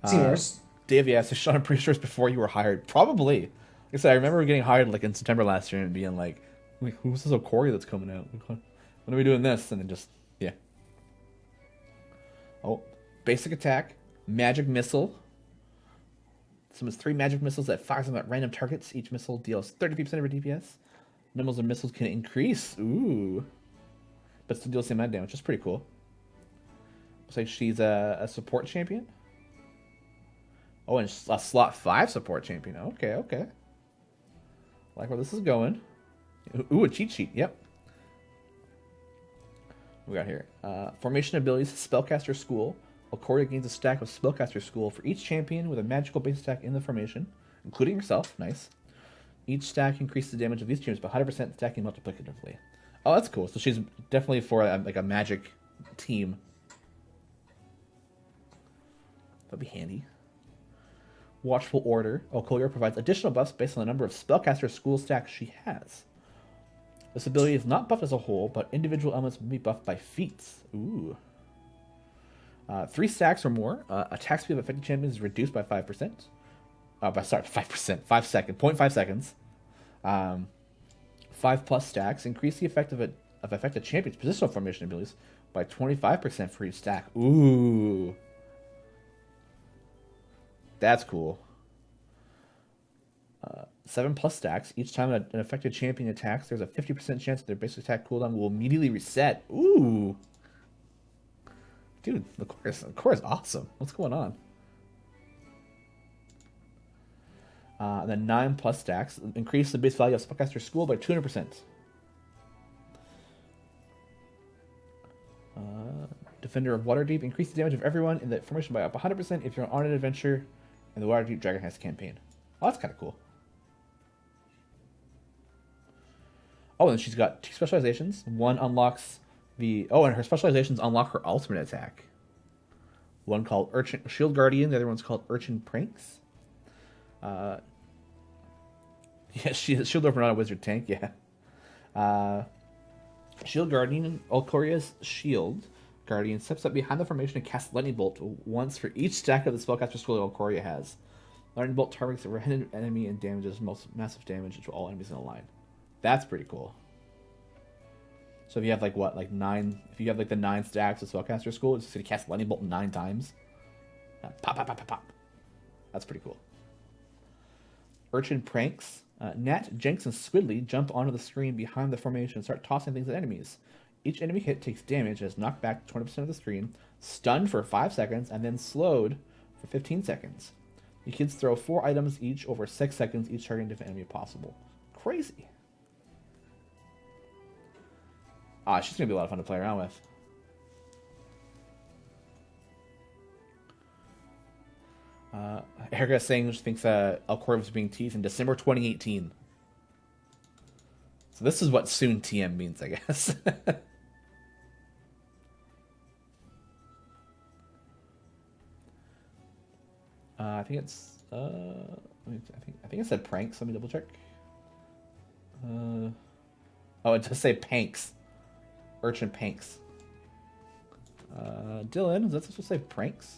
Seen worse. Dave, yeah, so Shawn, I'm pretty sure it's before you were hired. Probably. Like I said, I remember getting hired like in September last year and being like, who's this Okoria that's coming out? When are we doing this? And then just, yeah. Oh, basic attack, magic missile. Summons 3 magic missiles that fires them at random targets. Each missile deals 30% of her DPS. Numbers of missiles can increase. Ooh. But still deals the same amount of damage. That's pretty cool. Looks like she's a support champion. Oh, and a slot 5 support champion. Okay, okay. Like where this is going. Ooh, a cheat sheet. Yep. What we got here? Formation abilities, Spellcaster School. Okoria gains a stack of Spellcaster School for each champion with a magical base attack in the formation, including yourself. Nice. Each stack increases the damage of these champions by 100%, stacking multiplicatively. Oh, that's cool. So she's definitely for like a magic team. That'd be handy. Watchful Order. Okoria provides additional buffs based on the number of Spellcaster School stacks she has. This ability is not buffed as a whole, but individual elements may be buffed by feats. Ooh. 3 stacks or more. Attack speed of affected champions is reduced by 5%. 5%. 5 seconds. 0.5 seconds. 5+ stacks. Increase the effect of affected champions' positional formation abilities by 25% for each stack. Ooh. That's cool. 7+ stacks. Each time an affected champion attacks, there's a 50% chance that their basic attack cooldown will immediately reset. Ooh. Dude, the core is awesome. What's going on? Then 9+ stacks. Increase the base value of Spellcaster School by 200%. Defender of Waterdeep. Increase the damage of everyone in the formation by up 100% if you're on an adventure in the Waterdeep Dragonheist campaign. Oh, that's kind of cool. Oh, and she's got 2 specializations. One unlocks and her specializations unlock her ultimate attack. One called Shield Guardian, the other one's called Urchin Pranks. Yeah, she's Shield Dwarf, not a wizard tank, yeah. Shield Guardian, Okoria's Shield Guardian steps up behind the formation and casts Lightning Bolt once for each stack of the Spellcaster School that Okoria has. Lightning Bolt targets a hidden enemy and damages most massive damage to all enemies in a line. That's pretty cool. So if you have like 9, if you have like the 9 stacks of Spellcaster School, it's just gonna cast Lightning Bolt 9 times. Pop, pop, pop, pop, pop. That's pretty cool. Urchin Pranks. Nat, Jenks, and Squidly jump onto the screen behind the formation and start tossing things at enemies. Each enemy hit takes damage and is knocked back 20% of the screen, stunned for 5 seconds, and then slowed for 15 seconds. The kids throw 4 items each over 6 seconds, each targeting a different enemy if possible. Crazy. She's going to be a lot of fun to play around with. Erica saying she thinks Okoria was being teased in December 2018. So this is what soon TM means, I guess. I think it's I think it said pranks. Let me double check. Oh, it does say panks. Urchin panks. Dylan, is that supposed to say pranks?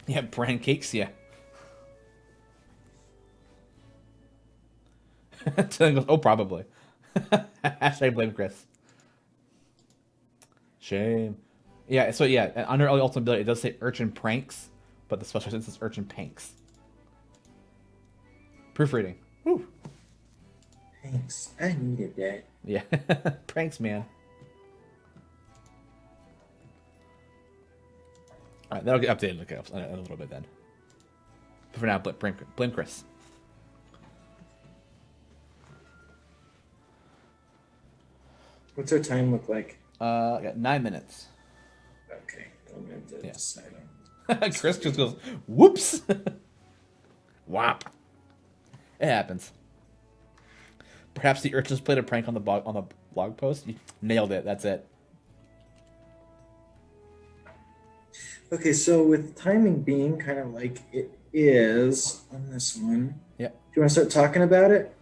Yeah, pancakes, yeah. Dylan goes, oh, probably. Hashtag blame Chris. Shame. Yeah, so yeah, under ultimate ability, it does say urchin pranks, but the special sense is urchin panks. Proofreading. Whew. Thanks. I needed that. Yeah. Pranks, man. Alright, that'll get updated in a little bit then. But for now, blame Chris. What's our time look like? I got 9 minutes. Okay, I'm going to decide Chris just goes, whoops! Whop. It happens. Perhaps the urchins played a prank on the blog post. You nailed it. That's it. Okay, so with timing being kind of like it is on this one. Yeah. Do you want to start talking about it?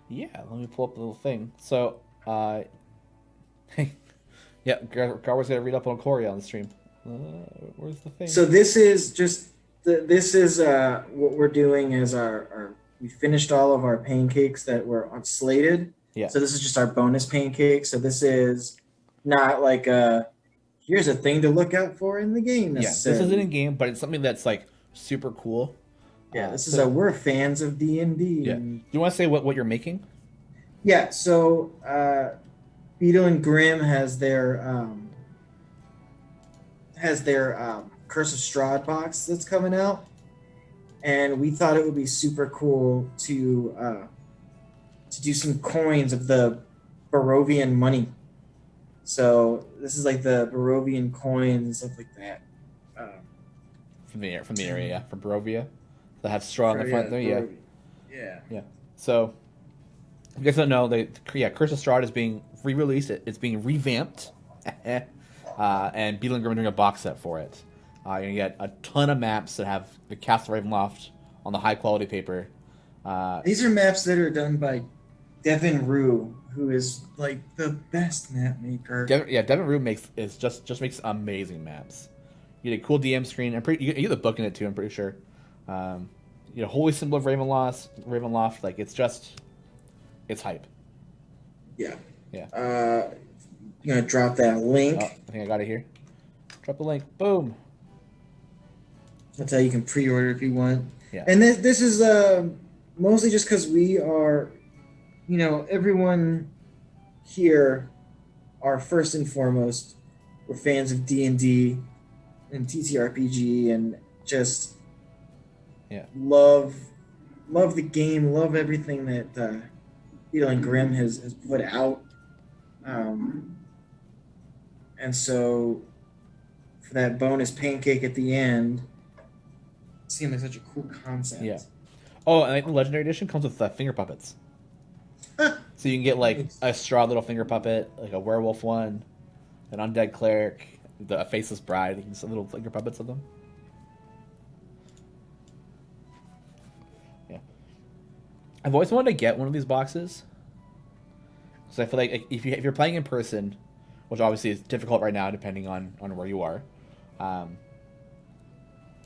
Yeah, let me pull up the little thing. So, yeah, Garwar's gonna read up on Corey on the stream. Where's the thing? So this is just this is what we're doing is our we finished all of our pancakes that were slated. Yeah. So this is just our bonus pancake. So this is not like here's a thing to look out for in the game. Yeah, this isn't in game, but it's something that's like super cool. Yeah, this is we're fans of D&D. Yeah. Do you want to say what you're making? Yeah, so Beetle and Grimm has their Curse of Strahd box that's coming out, and we thought it would be super cool to do some coins of the Barovian money. So this is like the Barovian coins and stuff like that. From the area, yeah, from Barovia, that have straw on the front there, yeah. Yeah. So, if you guys don't know, Curse of Strahd is being re-released. It's being revamped, and Beetle and Grimm are doing a box set for it. You're gonna get a ton of maps that have the Castle Ravenloft on the high quality paper. These are maps that are done by Devin Rue, who is like the best map maker. Devin Rue makes amazing maps. You get a cool DM screen. You get the book in it too. I'm pretty sure. Holy Symbol of Ravenloft. Like it's hype. Yeah. Yeah. You gonna drop that link? Oh, I think I got it here. Drop the link. Boom. That's how you can pre-order if you want. Yeah. And this is mostly just because we are, everyone here are first and foremost, we're fans of D&D and TTRPG and just love the game, love everything that Beetle and Grimm has put out. And so for that bonus pancake at the end, it seemed like such a cool concept. Yeah. Oh, and the Legendary Edition comes with finger puppets. So you can get like a straw little finger puppet, like a werewolf one, an undead cleric, a faceless bride. You can some little finger puppets of them. Yeah. I've always wanted to get one of these boxes. So I feel like if you're playing in person, which obviously is difficult right now depending on where you are,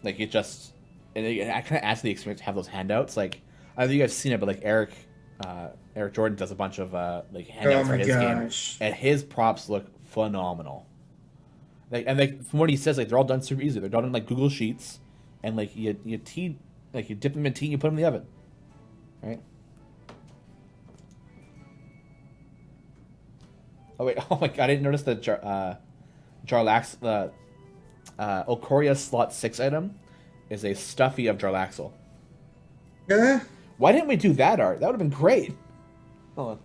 like it kind of adds to the experience to have those handouts. Like I don't know if you guys have seen it, but like Eric Jordan does a bunch of like handouts for his game, and his props look phenomenal. Like from what he says, like they're all done super easy. They're done in like Google Sheets, and like you dip them in tea and you put them in the oven, right? Oh wait! Oh my god! I didn't notice the Jarlax Okoria slot 6 item is a stuffy of Jarlaxle. Yeah. Why didn't we do that art? That would have been great. Oh,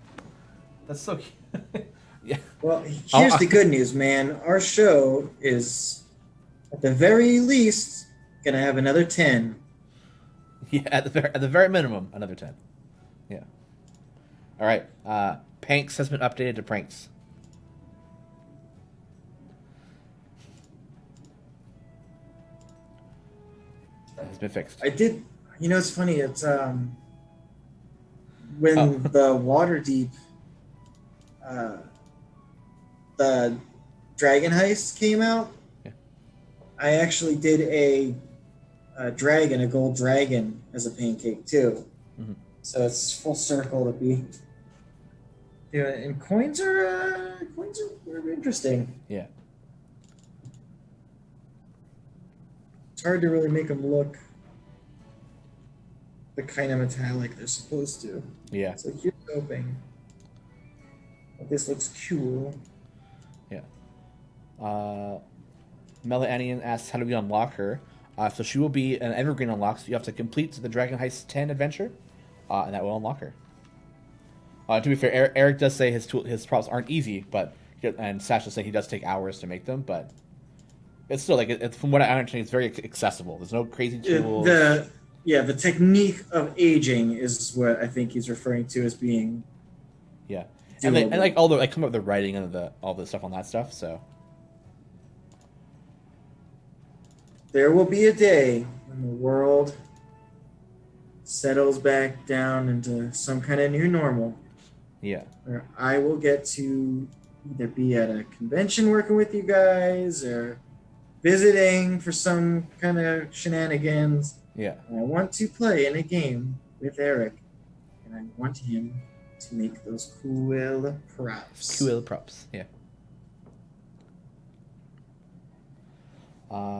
that's so cute. Yeah. Well, here's the good news, man. Our show is, at the very least, gonna have another 10. Yeah, at the very minimum, another 10. Yeah. All right. Panks has been updated to Pranks. It has been fixed. I did. You know, it's funny. It's when the Waterdeep, uh, the Dragon Heist came out. Yeah. I actually did a dragon, a gold dragon, as a pancake too. Mm-hmm. So it's full circle to be. Yeah, and coins are very interesting. Yeah. It's hard to really make them look the kind of metallic they're supposed to. Yeah. So here's hoping that this looks cool. Yeah. Melanian asks how do we unlock her. So she will be an evergreen unlock, so you have to complete the Dragon Heist 10 adventure, and that will unlock her. To be fair, Eric does say his props aren't easy, and Sash does say he does take hours to make them, but it's still it's from what I understand, it's very accessible. There's no crazy tools. The technique of aging is what I think he's referring to as being. Yeah, and all the come up with the writing and all the stuff on that stuff. So there will be a day when the world settles back down into some kind of new normal. Yeah. Where I will get to either be at a convention working with you guys or visiting for some kind of shenanigans. Yeah. And I want to play in a game with Eric, and I want him to make those cool props. Cool props, yeah.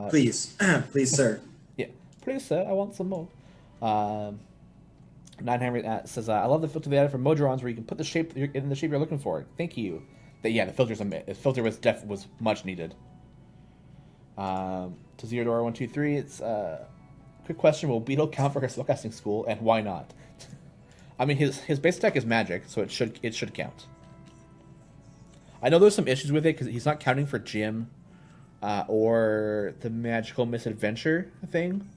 Please, please, sir. Yeah, please, sir. I want some more. Nine says, "I love the filter they added for Modrons, where you can put the shape in the shape you're looking for. Thank you." The filter was much needed. To Zerodora123, it's quick question: will Beetle count for her spellcasting school, and why not? I mean, his base attack is magic, so it should count. I know there's some issues with it because he's not counting for gym, or the magical misadventure thing.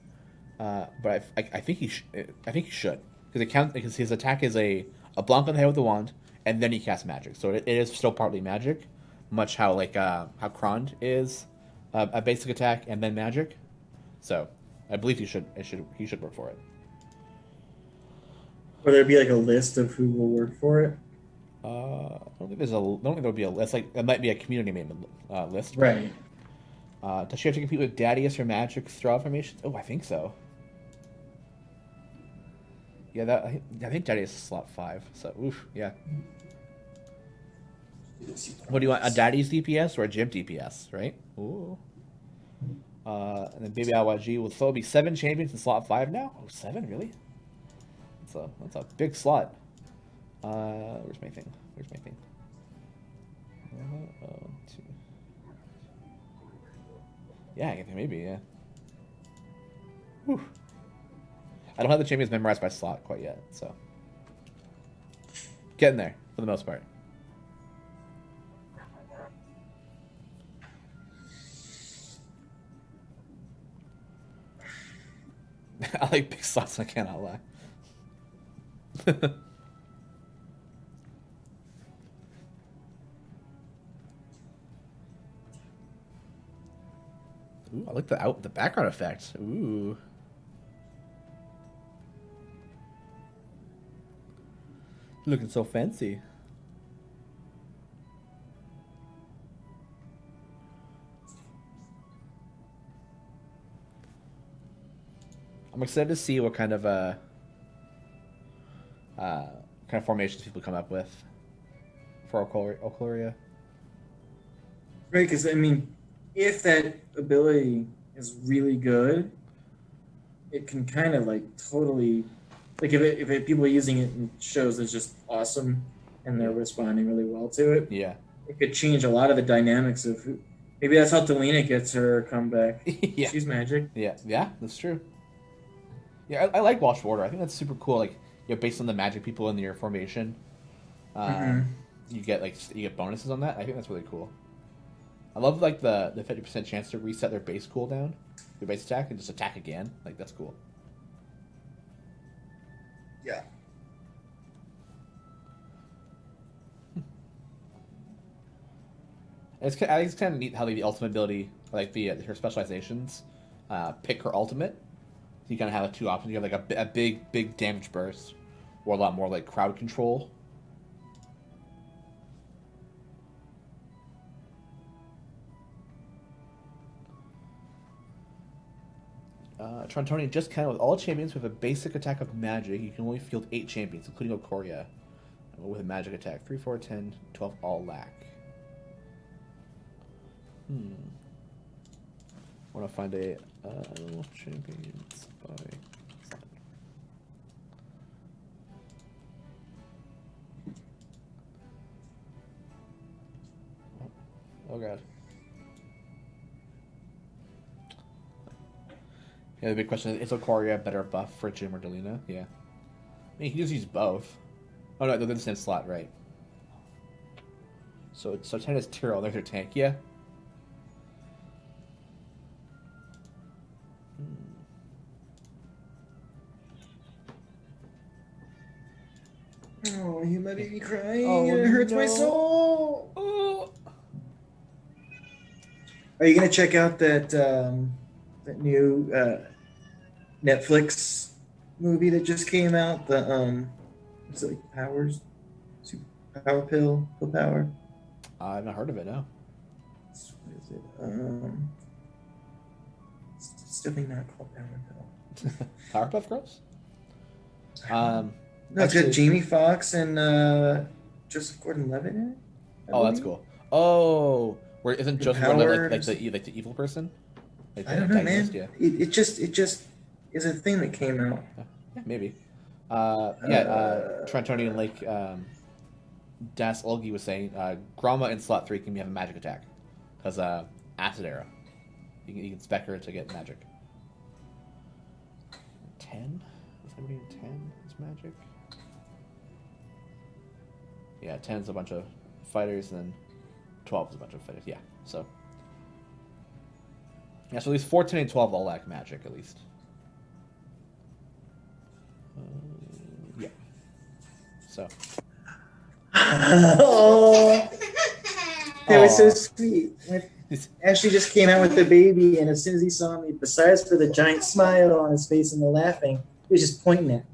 But I think he should because his attack is a blonk on the head with the wand, and then he casts magic, so it is still partly magic, much how how Krond is a basic attack and then magic. So I believe he should work for it. Will there be a list of who will work for it? I don't think there'll be a list. It might be a community name list. Right. Does she have to compete with Dadius or Magic throw formations? Oh, I think so. Yeah, I think Dadius is slot 5. So, oof, yeah. What do you want? A Dadius DPS or a Gym DPS, right? Ooh. And then Baby IYG will still be 7 champions in slot 5 now. Oh, 7, really? That's a big slot. Where's my thing? Two. Yeah, I think maybe, yeah. Whew. I don't have the champions memorized by slot quite yet, so. Getting there, for the most part. I like big slots, I cannot lie. Ooh, I like the background effect. Ooh. Looking so fancy. I'm excited to see what kind of formations people come up with for Ocloria. Right, because I mean, if that ability is really good, it can kind of totally, if people are using it in shows that's just awesome and they're responding really well to it. Yeah, it could change a lot of the dynamics of who. Maybe that's how Delina gets her comeback. Yeah, she's magic. Yeah, that's true. Yeah, I like Watch Order. I think that's super cool. Based on the magic people in your formation, you get bonuses on that. I think that's really cool. I love the 50% chance to reset their base cooldown, their base attack, and just attack again. That's cool. Yeah. I think it's kind of neat how the ultimate ability, like her specializations, pick her ultimate. So you kind of have two options. You have like a big damage burst, or a lot more like crowd control. Trontonian just counted with all champions with a basic attack of magic. You can only field 8 champions, including Okoria, with a magic attack. 3, 4, 10, 12 all lack. Want to find a champions by. Oh god. Yeah, the big question is Okoria better buff for Jim or Delina? Yeah. I mean, you can just use both. Oh no, they're in the same slot, right? So 10 is Tyrell, there's your tank, yeah. Oh, you might be crying. Oh, it hurts my no. soul. Oh. Are you gonna check out that that new Netflix movie that just came out? The is it like Powers? Super Power Pill Power? I've not heard of it, no. What is it? It's definitely not called Power Pill. Powerpuff Girls? No, it's got Jamie Foxx and Joseph Gordon-Levitt in it. Oh, that's cool. Oh, where isn't The Joseph Gordon-Levitt powers. like the evil person? Like I the don't know, man. antagonist, yeah. It just is a thing that came out. Yeah, maybe. Trontonian like Das Olgi was saying, Gromma in slot 3 can have a magic attack because acid arrow. You can spec her to get magic. 10? Is everybody in 10? Is magic? Yeah, 10 is a bunch of fighters, and then 12 is a bunch of fighters. Yeah, so. Yeah, so at least 14 and 12 all lack magic, at least. Yeah. So. Oh, that was so sweet. Ashley just came out with the baby, and as soon as he saw me, besides for the giant smile on his face and the laughing, he was just pointing at me.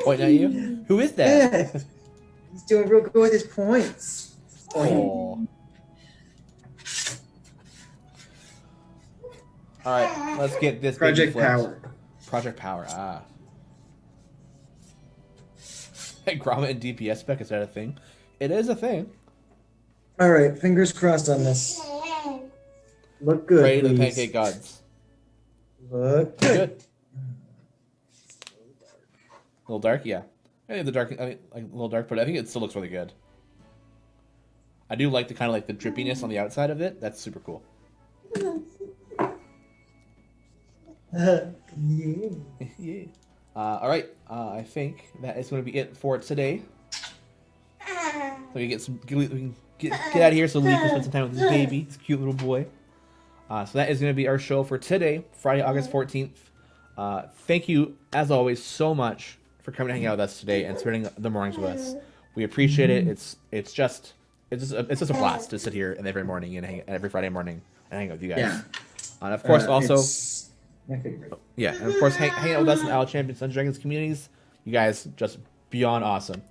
Pointing at you? Who is that? Yeah. He's doing real good with his points. Oh. All right, let's get this Project baby flipped. Power. Project Power. Ah. Hey, Gromma and DPS spec, is that a thing? It is a thing. All right, fingers crossed on this. Look good, Pray to the please. pancake gods. Look good. Good. A little dark, yeah. I think the dark, like a little dark, but I think it still looks really good. I do like the kind of like the drippiness on the outside of it. That's super cool. Yeah. Yeah. All right. I think that is going to be it for today. So we can get out of here so Lee can spend some time with his baby, his cute little boy. So that is going to be our show for today, Friday, August 14th. Thank you, as always, so much for coming to hang out with us today and spending the mornings with us. We appreciate it. It's just a blast to sit here and every morning and every Friday morning and hang out with you guys. Yeah. And of course, also. It's my favorite. Yeah, and of course, hang out with us in Our Champions and Dragons communities. You guys just beyond awesome.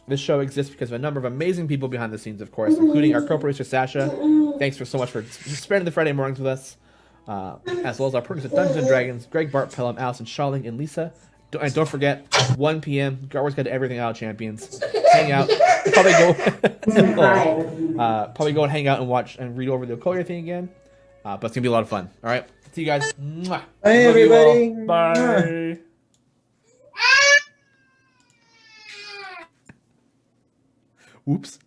This show exists because of a number of amazing people behind the scenes, of course, including our co-producer, Sasha. Thanks for so much for spending the Friday mornings with us. As well as our producer, Dungeons & Dragons, Greg, Bart, Pelham, Allison, Shalling, and Lisa. And don't forget, 1 p.m., Garwor's Guide to Everything Our Champions. Hang out. Probably go and hang out and watch and read over the Okoria thing again. But it's going to be a lot of fun. All right? See you guys. Mwah. Bye, Love you all. everybody. Bye. Oops.